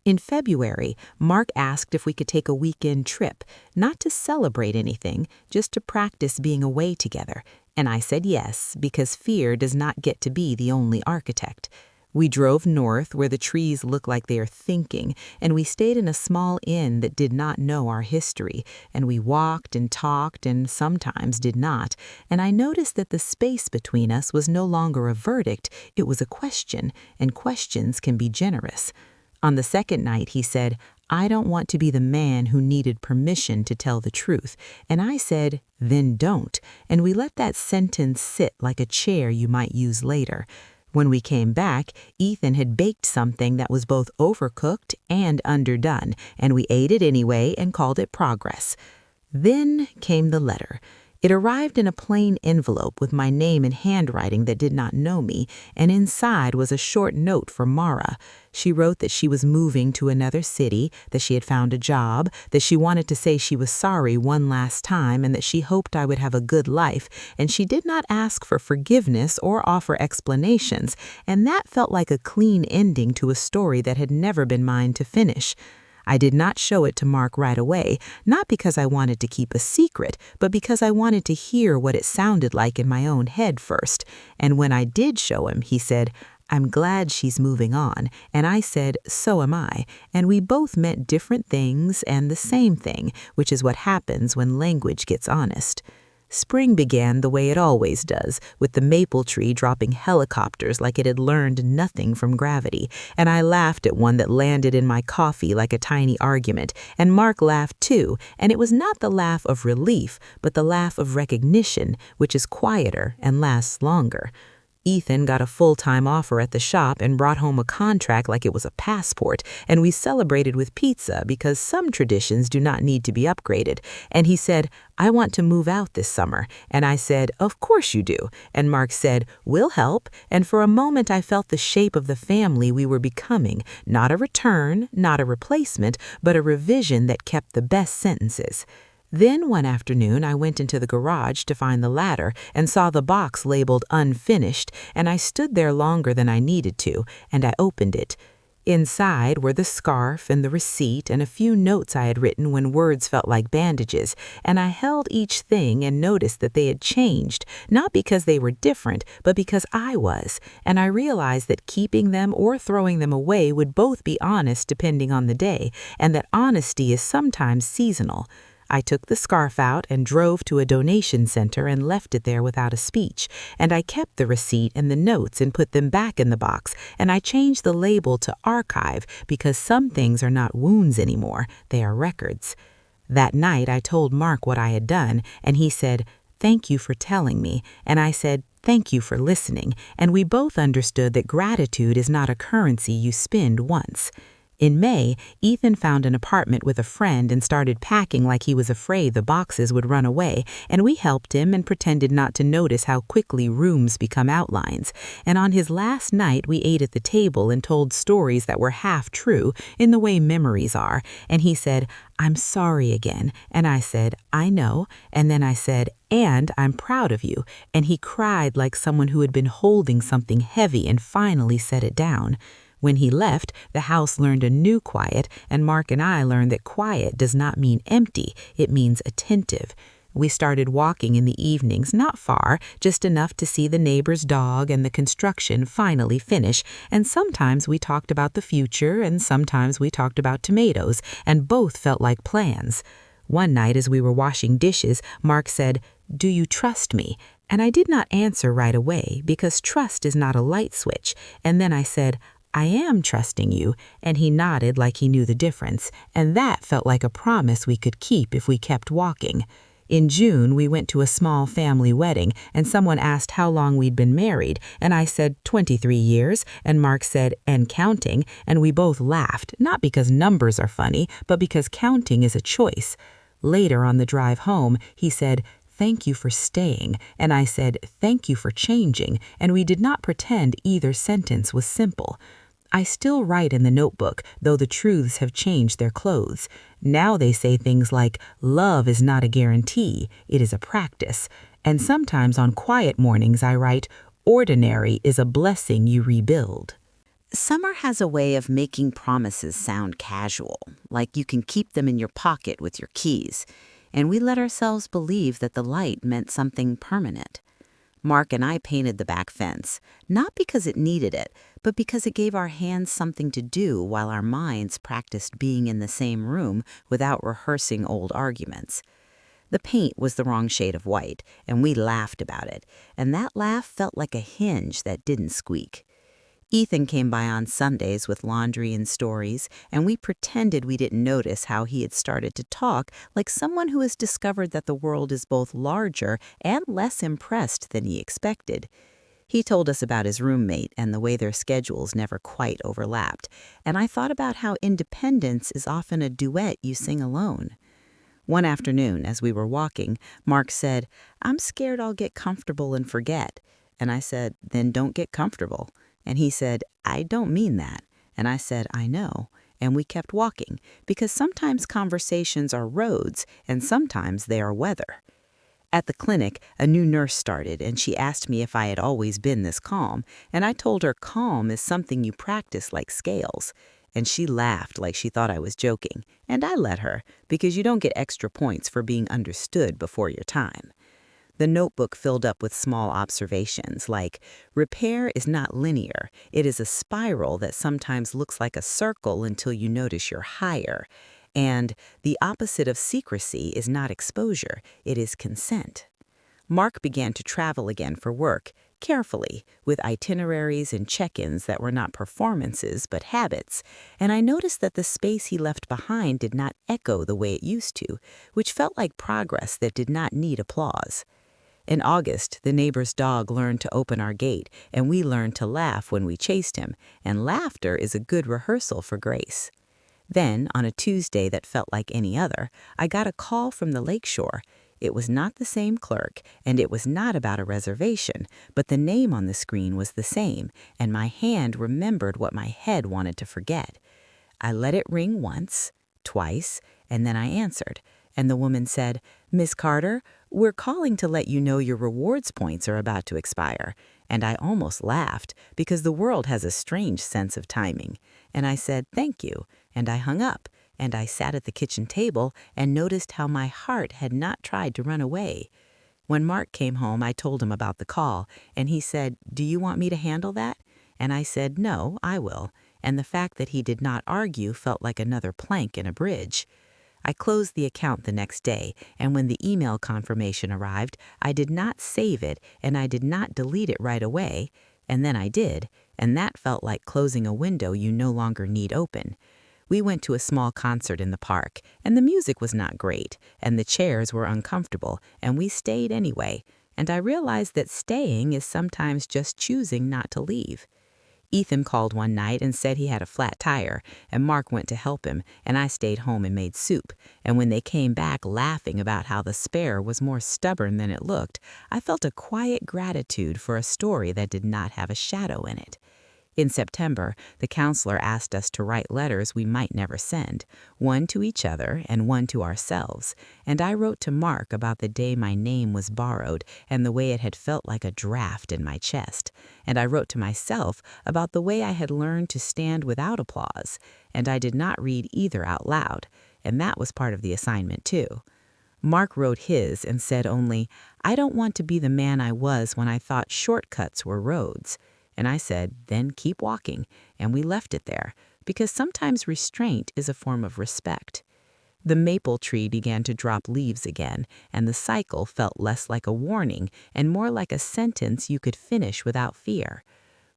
In February, Mark asked if we could take a weekend trip, not to celebrate anything, just to practice being away together, and I said yes, because fear does not get to be the only architect. We drove north where the trees look like they are thinking, and we stayed in a small inn that did not know our history, and we walked and talked and sometimes did not, and I noticed that the space between us was no longer a verdict, it was a question, and questions can be generous. On the second night, he said, "I don't want to be the man who needed permission to tell the truth." And I said, "Then don't." And we let that sentence sit like a chair you might use later. When we came back, Ethan had baked something that was both overcooked and underdone, and we ate it anyway and called it progress. Then came the letter. It arrived in a plain envelope with my name in handwriting that did not know me, and inside was a short note for Mara. She wrote that she was moving to another city, that she had found a job, that she wanted to say she was sorry one last time, and that she hoped I would have a good life, and she did not ask for forgiveness or offer explanations, and that felt like a clean ending to a story that had never been mine to finish. I did not show it to Mark right away, not because I wanted to keep a secret, but because I wanted to hear what it sounded like in my own head first. And when I did show him, he said, "I'm glad she's moving on." And I said, "So am I." And we both meant different things and the same thing, which is what happens when language gets honest. Spring began the way it always does, with the maple tree dropping helicopters like it had learned nothing from gravity, and I laughed at one that landed in my coffee like a tiny argument, and Mark laughed too, and it was not the laugh of relief, but the laugh of recognition, which is quieter and lasts longer. Ethan got a full-time offer at the shop and brought home a contract like it was a passport, and we celebrated with pizza because some traditions do not need to be upgraded. And he said, "I want to move out this summer." And I said, "Of course you do." And Mark said, "We'll help." And for a moment I felt the shape of the family we were becoming, not a return, not a replacement, but a revision that kept the best sentences. Then one afternoon I went into the garage to find the ladder and saw the box labeled unfinished, and I stood there longer than I needed to, and I opened it. Inside were the scarf and the receipt and a few notes I had written when words felt like bandages, and I held each thing and noticed that they had changed, not because they were different, but because I was, and I realized that keeping them or throwing them away would both be honest depending on the day, and that honesty is sometimes seasonal. I took the scarf out and drove to a donation center and left it there without a speech, and I kept the receipt and the notes and put them back in the box, and I changed the label to archive because some things are not wounds anymore, they are records. That night I told Mark what I had done, and he said, "Thank you for telling me," and I said, "Thank you for listening," and we both understood that gratitude is not a currency you spend once. In May, Ethan found an apartment with a friend and started packing like he was afraid the boxes would run away, and we helped him and pretended not to notice how quickly rooms become outlines. And on his last night, we ate at the table and told stories that were half true in the way memories are, and he said, "I'm sorry again," and I said, "I know," and then I said, "And I'm proud of you," and he cried like someone who had been holding something heavy and finally set it down. When he left, the house learned a new quiet, and Mark and I learned that quiet does not mean empty, it means attentive. We started walking in the evenings, not far, just enough to see the neighbor's dog and the construction finally finish, and sometimes we talked about the future, and sometimes we talked about tomatoes, and both felt like plans. One night as we were washing dishes, Mark said, "Do you trust me?" And I did not answer right away, because trust is not a light switch, and then I said, "I am trusting you," and he nodded like he knew the difference, and that felt like a promise we could keep if we kept walking. In June, we went to a small family wedding, and someone asked how long we'd been married, and I said 23 years, and Mark said, "And counting," and we both laughed, not because numbers are funny, but because counting is a choice. Later on the drive home, he said, "Thank you for staying," and I said, "Thank you for changing," and we did not pretend either sentence was simple. I still write in the notebook, though the truths have changed their clothes. Now they say things like, "Love is not a guarantee, it is a practice." And sometimes on quiet mornings I write, "Ordinary is a blessing you rebuild." Summer has a way of making promises sound casual, like you can keep them in your pocket with your keys, and we let ourselves believe that the light meant something permanent. Mark and I painted the back fence, not because it needed it, but because it gave our hands something to do while our minds practiced being in the same room without rehearsing old arguments. The paint was the wrong shade of white, and we laughed about it, and that laugh felt like a hinge that didn't squeak. Ethan came by on Sundays with laundry and stories, and we pretended we didn't notice how he had started to talk like someone who has discovered that the world is both larger and less impressed than he expected. He told us about his roommate and the way their schedules never quite overlapped, and I thought about how independence is often a duet you sing alone. One afternoon, as we were walking, Mark said, "I'm scared I'll get comfortable and forget." And I said, "Then don't get comfortable." And he said, "I don't mean that." And I said, "I know." And we kept walking, because sometimes conversations are roads, and sometimes they are weather. At the clinic, a new nurse started, and she asked me if I had always been this calm, and I told her calm is something you practice like scales. And she laughed like she thought I was joking, and I let her, because you don't get extra points for being understood before your time. The notebook filled up with small observations like, repair is not linear. It is a spiral that sometimes looks like a circle until you notice you're higher. And the opposite of secrecy is not exposure, it is consent. Mark began to travel again for work, carefully, with itineraries and check-ins that were not performances but habits, and I noticed that the space he left behind did not echo the way it used to, which felt like progress that did not need applause. In August, the neighbor's dog learned to open our gate, and we learned to laugh when we chased him, and laughter is a good rehearsal for grace. Then, on a Tuesday that felt like any other, I got a call from the lakeshore. It was not the same clerk, and it was not about a reservation, but the name on the screen was the same, and my hand remembered what my head wanted to forget. I let it ring once, twice, and then I answered, and the woman said, "Miss Carter, we're calling to let you know your rewards points are about to expire." And I almost laughed, because the world has a strange sense of timing. And I said, "Thank you," and I hung up, and I sat at the kitchen table and noticed how my heart had not tried to run away. When Mark came home, I told him about the call, and he said, "Do you want me to handle that?" And I said, "No, I will." And the fact that he did not argue felt like another plank in a bridge. I closed the account the next day, and when the email confirmation arrived, I did not save it, and I did not delete it right away, and then I did, and that felt like closing a window you no longer need open. We went to a small concert in the park, and the music was not great, and the chairs were uncomfortable, and we stayed anyway, and I realized that staying is sometimes just choosing not to leave. Ethan called one night and said he had a flat tire, and Mark went to help him, and I stayed home and made soup. And when they came back laughing about how the spare was more stubborn than it looked, I felt a quiet gratitude for a story that did not have a shadow in it. In September, the counselor asked us to write letters we might never send, one to each other and one to ourselves, and I wrote to Mark about the day my name was borrowed and the way it had felt like a draft in my chest, and I wrote to myself about the way I had learned to stand without applause, and I did not read either out loud, and that was part of the assignment too. Mark wrote his and said only, "I don't want to be the man I was when I thought shortcuts were roads." And I said, "Then keep walking," and we left it there, because sometimes restraint is a form of respect. The maple tree began to drop leaves again, and the cycle felt less like a warning and more like a sentence you could finish without fear.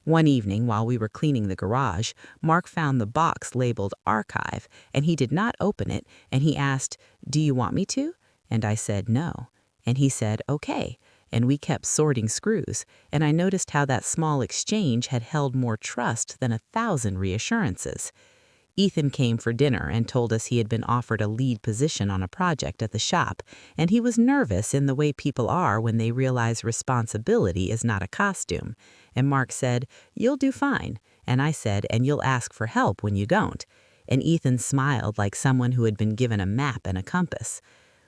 One evening, while we were cleaning the garage, Mark found the box labeled Archive, and he did not open it, and he asked, "Do you want me to?" And I said, "No." And he said, "Okay." And we kept sorting screws, and I noticed how that small exchange had held more trust than 1,000 reassurances. Ethan came for dinner and told us he had been offered a lead position on a project at the shop, and he was nervous in the way people are when they realize responsibility is not a costume. And Mark said, "You'll do fine." And I said, "And you'll ask for help when you don't." And Ethan smiled like someone who had been given a map and a compass.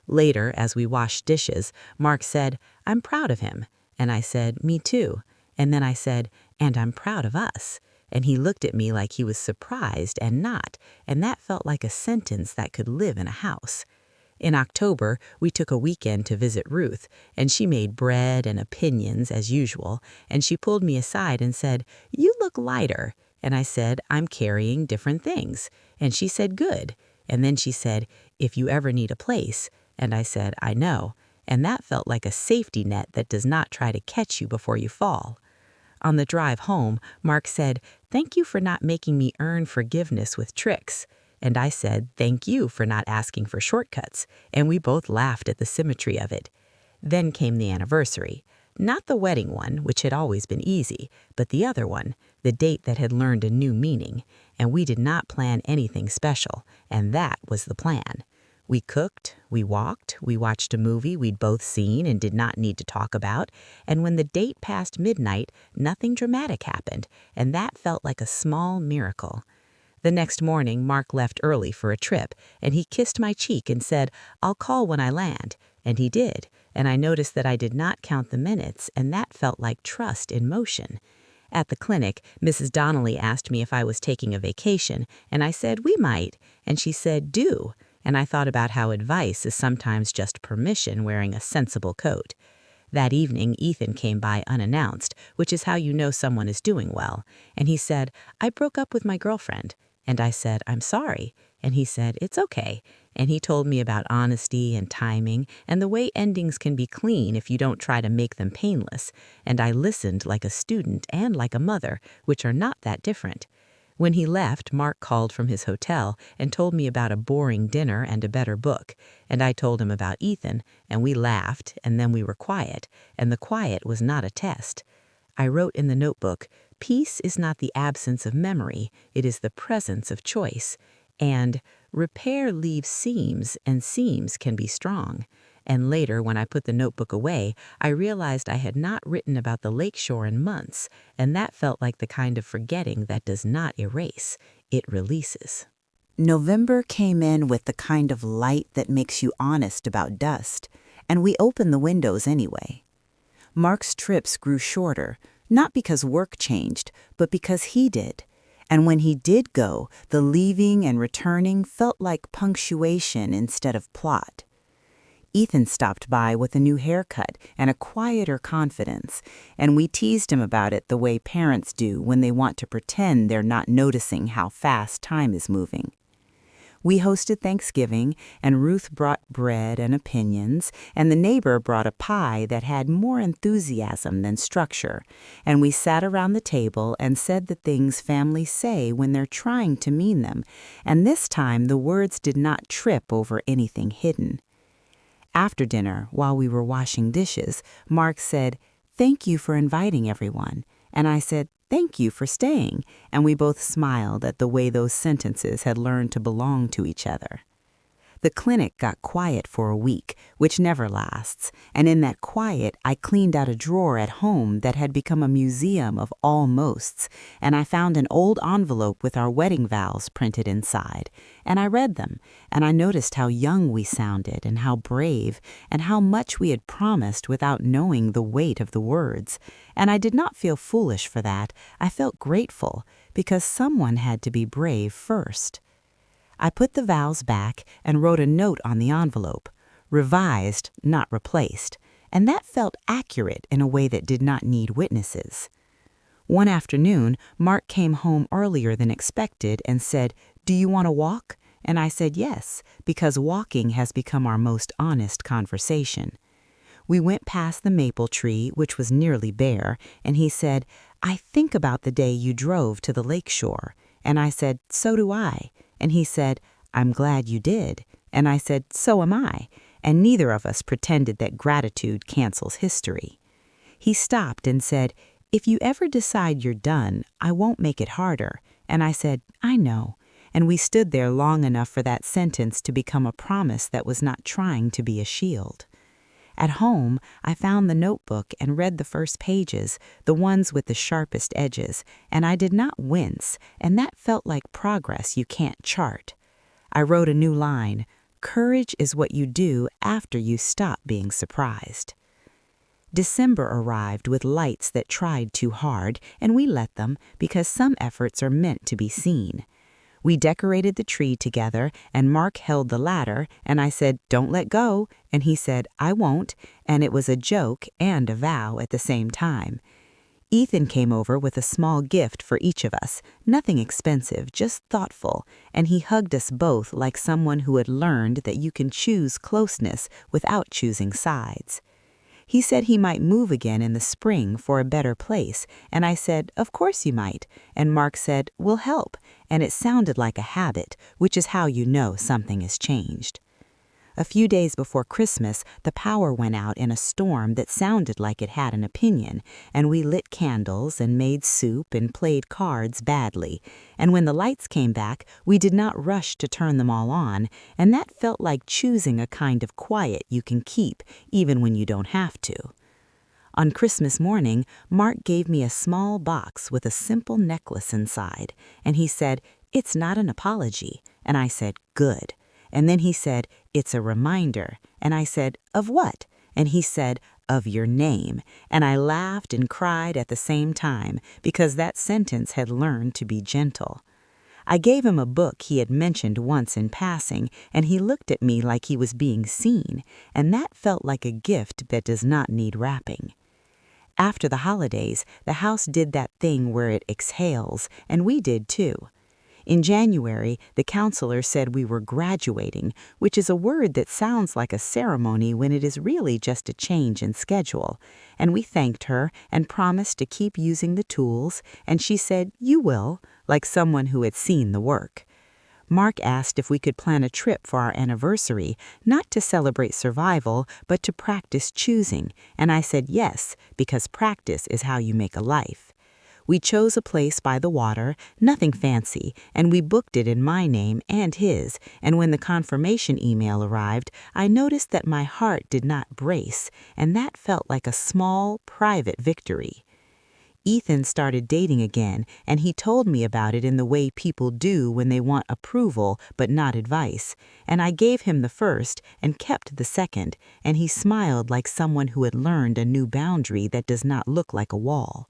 Later, as we washed dishes, Mark said, "I'm proud of him." And I said, "Me too." And then I said, "And I'm proud of us." And he looked at me like he was surprised and not, and that felt like a sentence that could live in a house. In October, we took a weekend to visit Ruth, and she made bread and opinions as usual, and she pulled me aside and said, "You look lighter." And I said, "I'm carrying different things." And she said, "Good." And then she said, "If you ever need a place." And I said, "I know." And that felt like a safety net that does not try to catch you before you fall. On the drive home, Mark said, "Thank you for not making me earn forgiveness with tricks." And I said, "Thank you for not asking for shortcuts." And we both laughed at the symmetry of it. Then came the anniversary. Not the wedding one, which had always been easy, but the other one, the date that had learned a new meaning. And we did not plan anything special, and that was the plan. We cooked, we walked, we watched a movie we'd both seen and did not need to talk about, and when the date passed midnight, nothing dramatic happened, and that felt like a small miracle. The next morning, Mark left early for a trip, and he kissed my cheek and said, "I'll call when I land." And he did, and I noticed that I did not count the minutes, and that felt like trust in motion. At the clinic, Mrs. Donnelly asked me if I was taking a vacation, and I said we might, and she said, "Do." And I thought about how advice is sometimes just permission wearing a sensible coat. That evening, Ethan came by unannounced, which is how you know someone is doing well, and he said, "I broke up with my girlfriend." And I said, "I'm sorry." And he said, "It's okay." And he told me about honesty and timing and the way endings can be clean if you don't try to make them painless. And I listened like a student and like a mother, which are not that different. When he left, Mark called from his hotel and told me about a boring dinner and a better book. And I told him about Ethan, and we laughed, and then we were quiet, and the quiet was not a test. I wrote in the notebook, "Peace is not the absence of memory, it is the presence of choice." And repair leaves seams, and seams can be strong. And later, when I put the notebook away, I realized I had not written about the lakeshore in months, and that felt like the kind of forgetting that does not erase, it releases. November came in with the kind of light that makes you honest about dust, and we opened the windows anyway. Mark's trips grew shorter, not because work changed, but because he did. And when he did go, the leaving and returning felt like punctuation instead of plot. Ethan stopped by with a new haircut and a quieter confidence, and we teased him about it the way parents do when they want to pretend they're not noticing how fast time is moving. We hosted Thanksgiving, and Ruth brought bread and opinions, and the neighbor brought a pie that had more enthusiasm than structure, and we sat around the table and said the things families say when they're trying to mean them, and this time the words did not trip over anything hidden. After dinner, while we were washing dishes, Mark said, "Thank you for inviting everyone," and I said, "Thank you for staying," and we both smiled at the way those sentences had learned to belong to each other. The clinic got quiet for a week, which never lasts, and in that quiet, I cleaned out a drawer at home that had become a museum of almosts, and I found an old envelope with our wedding vows printed inside, and I read them, and I noticed how young we sounded and how brave, and how much we had promised without knowing the weight of the words, and I did not feel foolish for that. I felt grateful, because someone had to be brave first. I put the vows back and wrote a note on the envelope, revised, not replaced, and that felt accurate in a way that did not need witnesses. One afternoon, Mark came home earlier than expected and said, "Do you want to walk?" And I said yes, because walking has become our most honest conversation. We went past the maple tree, which was nearly bare, and he said, "I think about the day you drove to the lakeshore." And I said, "So do I." And he said, "I'm glad you did." And I said, "So am I." And neither of us pretended that gratitude cancels history. He stopped and said, "If you ever decide you're done, I won't make it harder." And I said, "I know." And we stood there long enough for that sentence to become a promise that was not trying to be a shield. At home, I found the notebook and read the first pages, the ones with the sharpest edges, and I did not wince, and that felt like progress you can't chart. I wrote a new line, "Courage is what you do after you stop being surprised." December arrived with lights that tried too hard, and we let them because some efforts are meant to be seen. We decorated the tree together, and Mark held the ladder, and I said, "Don't let go," and he said, "I won't," and it was a joke and a vow at the same time. Ethan came over with a small gift for each of us, nothing expensive, just thoughtful, and he hugged us both like someone who had learned that you can choose closeness without choosing sides. He said he might move again in the spring for a better place, and I said, "Of course you might," and Mark said, "We'll help," and it sounded like a habit, which is how you know something has changed. A few days before Christmas, the power went out in a storm that sounded like it had an opinion, and we lit candles and made soup and played cards badly. And when the lights came back, we did not rush to turn them all on, and that felt like choosing a kind of quiet you can keep even when you don't have to. On Christmas morning, Mark gave me a small box with a simple necklace inside, and he said, "It's not an apology," and I said, "Good." And then he said, "It's a reminder." And I said, "Of what?" And he said, "Of your name." And I laughed and cried at the same time because that sentence had learned to be gentle. I gave him a book he had mentioned once in passing, and he looked at me like he was being seen, and that felt like a gift that does not need wrapping. After the holidays, the house did that thing where it exhales, and we did too. In January, the counselor said we were graduating, which is a word that sounds like a ceremony when it is really just a change in schedule. And we thanked her and promised to keep using the tools, and she said, "You will," like someone who had seen the work. Mark asked if we could plan a trip for our anniversary, not to celebrate survival, but to practice choosing, and I said yes, because practice is how you make a life. We chose a place by the water, nothing fancy, and we booked it in my name and his, and when the confirmation email arrived, I noticed that my heart did not brace, and that felt like a small, private victory. Ethan started dating again, and he told me about it in the way people do when they want approval but not advice, and I gave him the first and kept the second, and he smiled like someone who had learned a new boundary that does not look like a wall.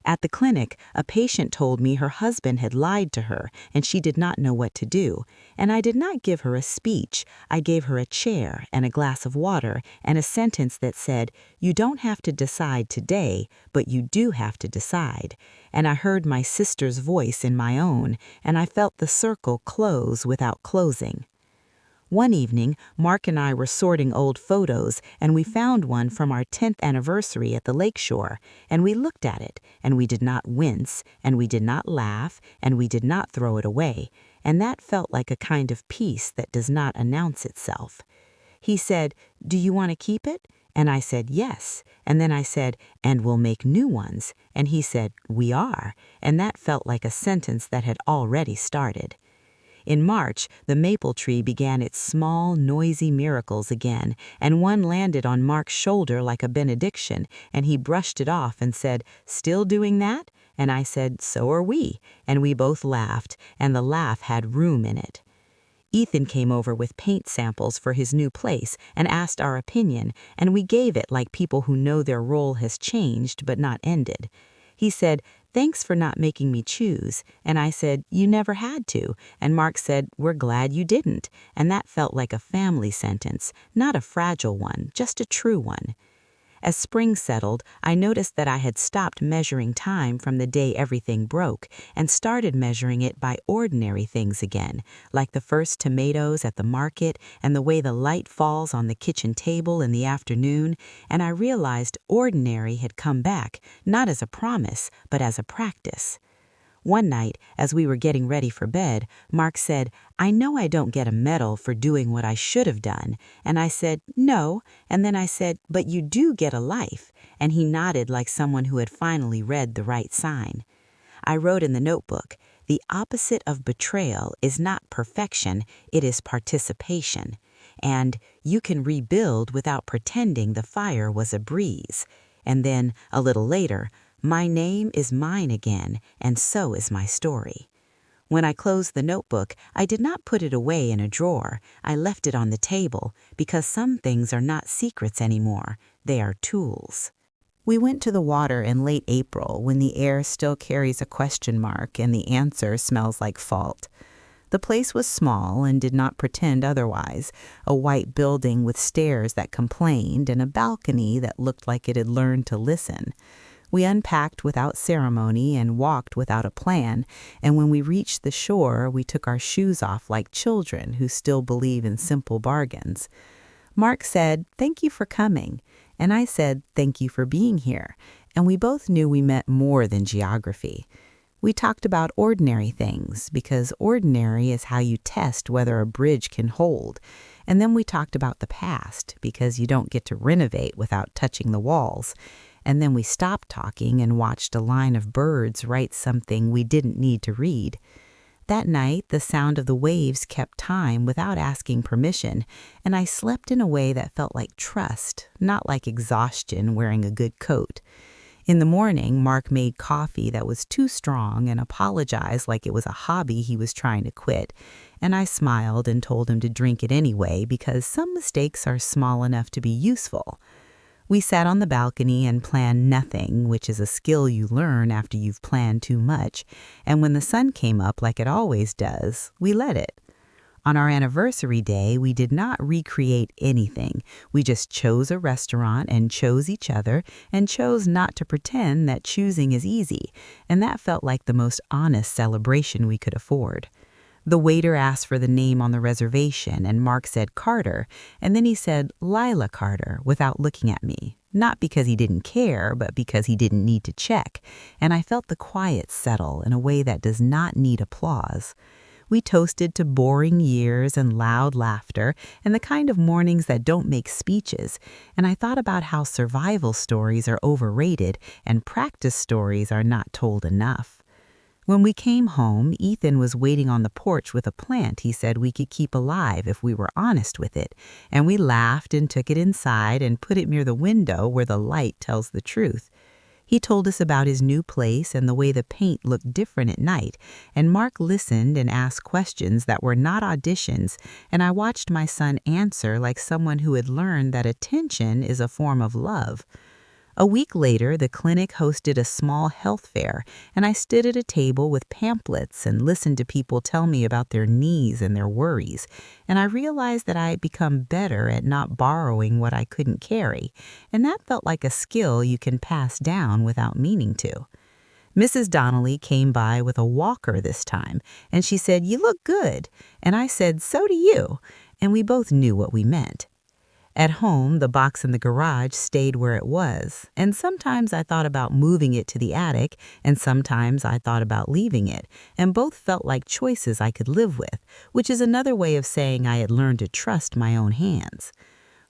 At the clinic, a patient told me her husband had lied to her and she did not know what to do, and I did not give her a speech. I gave her a chair and a glass of water and a sentence that said, "You don't have to decide today, but you do have to decide." And I heard my sister's voice in my own, and I felt the circle close without closing. One evening, Mark and I were sorting old photos, and we found one from our 10th anniversary at the lakeshore, and we looked at it, and we did not wince, and we did not laugh, and we did not throw it away, and that felt like a kind of peace that does not announce itself. He said, "Do you want to keep it?" And I said, "Yes." And then I said, "And we'll make new ones." And he said, "We are." And that felt like a sentence that had already started. In March, the maple tree began its small, noisy miracles again, and one landed on Mark's shoulder like a benediction, and he brushed it off and said, "Still doing that?" And I said, "So are we," and we both laughed, and the laugh had room in it. Ethan came over with paint samples for his new place and asked our opinion, and we gave it like people who know their role has changed but not ended. He said, "Thanks for not making me choose." And I said, "You never had to." And Mark said, "We're glad you didn't." And that felt like a family sentence, not a fragile one, just a true one. As spring settled, I noticed that I had stopped measuring time from the day everything broke and started measuring it by ordinary things again, like the first tomatoes at the market and the way the light falls on the kitchen table in the afternoon, and I realized ordinary had come back, not as a promise, but as a practice. One night, as we were getting ready for bed, Mark said, "I know I don't get a medal for doing what I should have done." And I said, "No." And then I said, "But you do get a life." And he nodded like someone who had finally read the right sign. I wrote in the notebook, "The opposite of betrayal is not perfection, it is participation." And "You can rebuild without pretending the fire was a breeze." And then, a little later, "My name is mine again, and so is my story." When I closed the notebook, I did not put it away in a drawer. I left it on the table, because some things are not secrets anymore. They are tools. We went to the water in late April when the air still carries a question mark and the answer smells like fault. The place was small and did not pretend otherwise, a white building with stairs that complained and a balcony that looked like it had learned to listen. We unpacked without ceremony and walked without a plan, and when we reached the shore, we took our shoes off like children who still believe in simple bargains. Mark said, "Thank you for coming," and I said, "Thank you for being here," and we both knew we meant more than geography. We talked about ordinary things, because ordinary is how you test whether a bridge can hold. And then we talked about the past, because you don't get to renovate without touching the walls. And then we stopped talking and watched a line of birds write something we didn't need to read. That night, the sound of the waves kept time without asking permission, and I slept in a way that felt like trust, not like exhaustion wearing a good coat. In the morning, Mark made coffee that was too strong and apologized like it was a hobby he was trying to quit, and I smiled and told him to drink it anyway because some mistakes are small enough to be useful. We sat on the balcony and planned nothing, which is a skill you learn after you've planned too much, and when the sun came up like it always does, we let it. On our anniversary day, we did not recreate anything. We just chose a restaurant and chose each other and chose not to pretend that choosing is easy, and that felt like the most honest celebration we could afford. The waiter asked for the name on the reservation, and Mark said Carter, and then he said Lila Carter without looking at me, not because he didn't care, but because he didn't need to check, and I felt the quiet settle in a way that does not need applause. We toasted to boring years and loud laughter and the kind of mornings that don't make speeches, and I thought about how survival stories are overrated and practice stories are not told enough. When we came home, Ethan was waiting on the porch with a plant he said we could keep alive if we were honest with it, and we laughed and took it inside and put it near the window where the light tells the truth. He told us about his new place and the way the paint looked different at night, and Mark listened and asked questions that were not auditions, and I watched my son answer like someone who had learned that attention is a form of love. A week later, the clinic hosted a small health fair, and I stood at a table with pamphlets and listened to people tell me about their knees and their worries, and I realized that I had become better at not borrowing what I couldn't carry, and that felt like a skill you can pass down without meaning to. Mrs. Donnelly came by with a walker this time, and she said, "You look good," and I said, "So do you," and we both knew what we meant. At home, the box in the garage stayed where it was, and sometimes I thought about moving it to the attic, and sometimes I thought about leaving it, and both felt like choices I could live with, which is another way of saying I had learned to trust my own hands.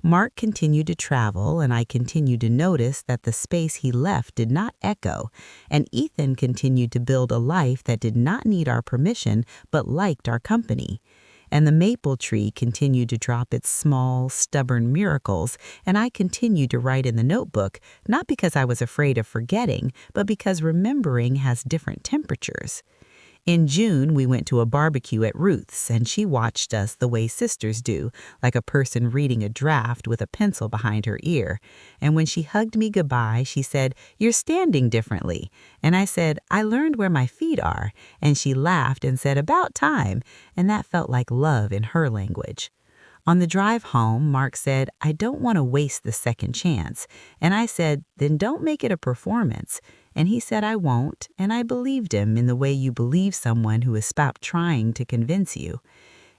Mark continued to travel, and I continued to notice that the space he left did not echo, and Ethan continued to build a life that did not need our permission but liked our company. And the maple tree continued to drop its small, stubborn miracles, and I continued to write in the notebook, not because I was afraid of forgetting, but because remembering has different temperatures. In June, we went to a barbecue at Ruth's, and she watched us the way sisters do, like a person reading a draft with a pencil behind her ear. And when she hugged me goodbye, she said, "You're standing differently." And I said, "I learned where my feet are." And she laughed and said, "About time." And that felt like love in her language. On the drive home, Mark said, "I don't want to waste the second chance." And I said, "Then don't make it a performance." And he said, "I won't," and I believed him in the way you believe someone who has stopped trying to convince you.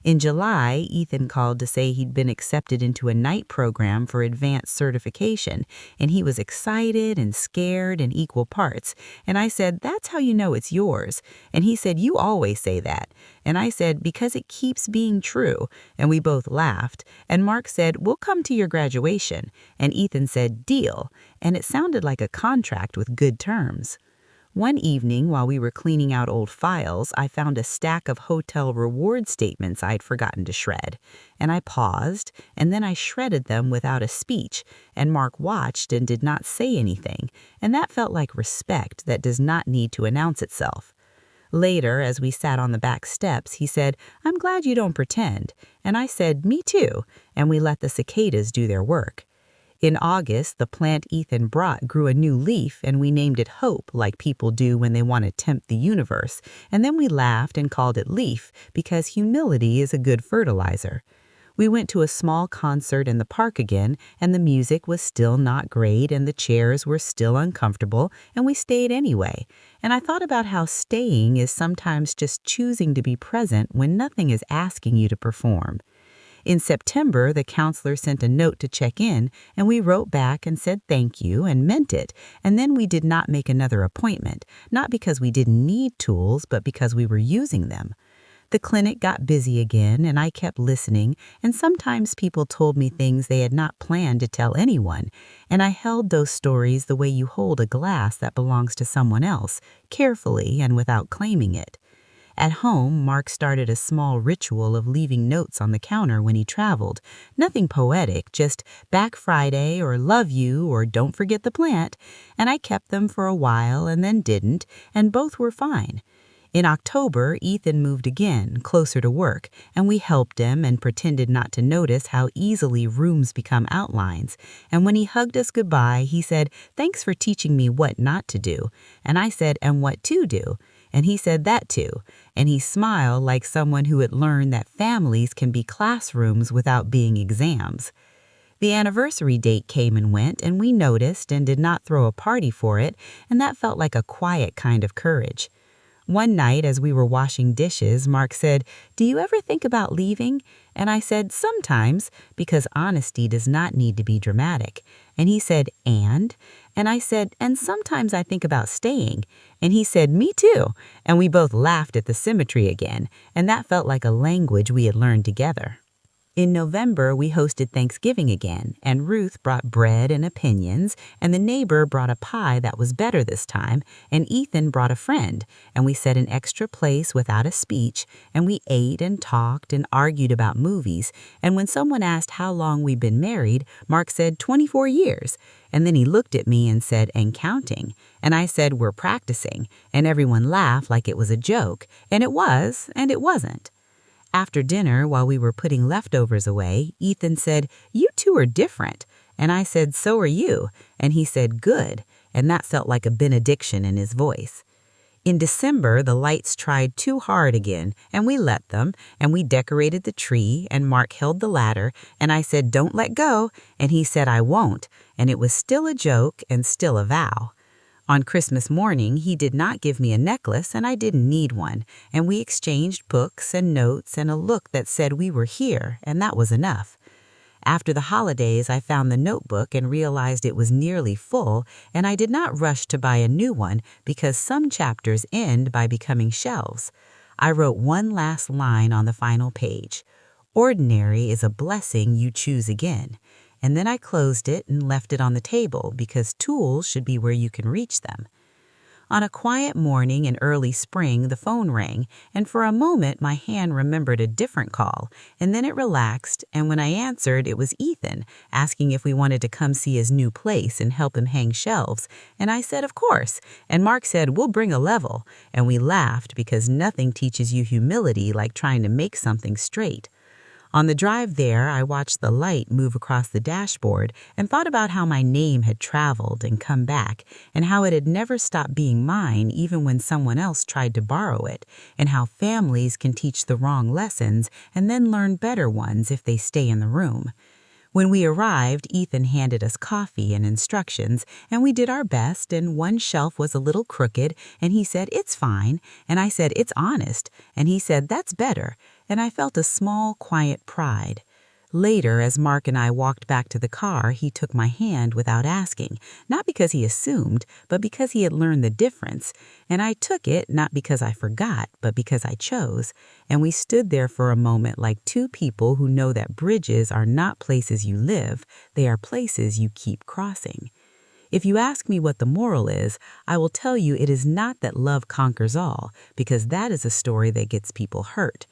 In July, Ethan called to say he'd been accepted into a night program for advanced certification, and he was excited and scared in equal parts. And I said, "That's how you know it's yours." And he said, "You always say that." And I said, "Because it keeps being true." And we both laughed. And Mark said, "We'll come to your graduation." And Ethan said, "Deal." And it sounded like a contract with good terms. One evening, while we were cleaning out old files, I found a stack of hotel reward statements I'd forgotten to shred. And I paused, and then I shredded them without a speech, and Mark watched and did not say anything, and that felt like respect that does not need to announce itself. Later, as we sat on the back steps, he said, "I'm glad you don't pretend." And I said, "Me too," and we let the cicadas do their work. In August, the plant Ethan brought grew a new leaf, and we named it Hope, like people do when they want to tempt the universe. And then we laughed and called it Leaf, because humility is a good fertilizer. We went to a small concert in the park again, and the music was still not great, and the chairs were still uncomfortable, and we stayed anyway. And I thought about how staying is sometimes just choosing to be present when nothing is asking you to perform. In September, the counselor sent a note to check in, and we wrote back and said thank you and meant it, and then we did not make another appointment, not because we didn't need tools, but because we were using them. The clinic got busy again, and I kept listening, and sometimes people told me things they had not planned to tell anyone, and I held those stories the way you hold a glass that belongs to someone else, carefully and without claiming it. At home, Mark started a small ritual of leaving notes on the counter when he traveled. Nothing poetic, just back Friday or love you or don't forget the plant, and I kept them for a while and then didn't, and both were fine. In October, Ethan moved again, closer to work, and we helped him and pretended not to notice how easily rooms become outlines. And when he hugged us goodbye, he said, "Thanks for teaching me what not to do." And I said, "And what to do?" And he said that too. And he smiled like someone who had learned that families can be classrooms without being exams. The anniversary date came and went, and we noticed and did not throw a party for it, and that felt like a quiet kind of courage. One night, as we were washing dishes, Mark said, "Do you ever think about leaving?" And I said, "Sometimes," because honesty does not need to be dramatic. And he said, "And?" And I said, "And sometimes I think about staying." And he said, "Me too." And we both laughed at the symmetry again, and that felt like a language we had learned together. In November, we hosted Thanksgiving again, and Ruth brought bread and opinions, and the neighbor brought a pie that was better this time, and Ethan brought a friend, and we set an extra place without a speech, and we ate and talked and argued about movies, and when someone asked how long we'd been married, Mark said 24 years, and then he looked at me and said, "And counting," and I said, "We're practicing," and everyone laughed like it was a joke, and it was, and it wasn't. After dinner, while we were putting leftovers away, Ethan said, "You two are different." And I said, "So are you." And he said, "Good." And that felt like a benediction in his voice. In December, the lights tried too hard again, and we let them, and we decorated the tree, and Mark held the ladder, and I said, "Don't let go." And he said, "I won't." And it was still a joke and still a vow. On Christmas morning, he did not give me a necklace, and I didn't need one, and we exchanged books and notes and a look that said we were here, and that was enough. After the holidays, I found the notebook and realized it was nearly full, and I did not rush to buy a new one because some chapters end by becoming shelves. I wrote one last line on the final page. "Ordinary is a blessing you choose again." And then I closed it and left it on the table because tools should be where you can reach them. On a quiet morning in early spring, the phone rang, and for a moment my hand remembered a different call, and then it relaxed, and when I answered, it was Ethan, asking if we wanted to come see his new place and help him hang shelves, and I said, "Of course," and Mark said, "We'll bring a level," and we laughed because nothing teaches you humility like trying to make something straight. On the drive there, I watched the light move across the dashboard and thought about how my name had traveled and come back, and how it had never stopped being mine even when someone else tried to borrow it, and how families can teach the wrong lessons and then learn better ones if they stay in the room. When we arrived, Ethan handed us coffee and instructions, and we did our best, and one shelf was a little crooked, and he said, "It's fine," and I said, "It's honest," and he said, "That's better," and I felt a small, quiet pride. Later, as Mark and I walked back to the car, he took my hand without asking, not because he assumed, but because he had learned the difference, and I took it not because I forgot, but because I chose, and we stood there for a moment like two people who know that bridges are not places you live, they are places you keep crossing. If you ask me what the moral is, I will tell you it is not that love conquers all, because that is a story that gets people hurt.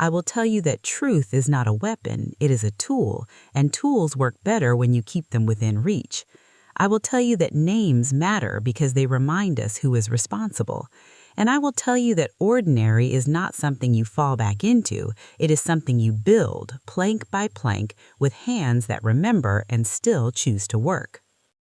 I will tell you that truth is not a weapon, it is a tool, and tools work better when you keep them within reach. I will tell you that names matter because they remind us who is responsible. And I will tell you that ordinary is not something you fall back into. It is something you build, plank by plank, with hands that remember and still choose to work.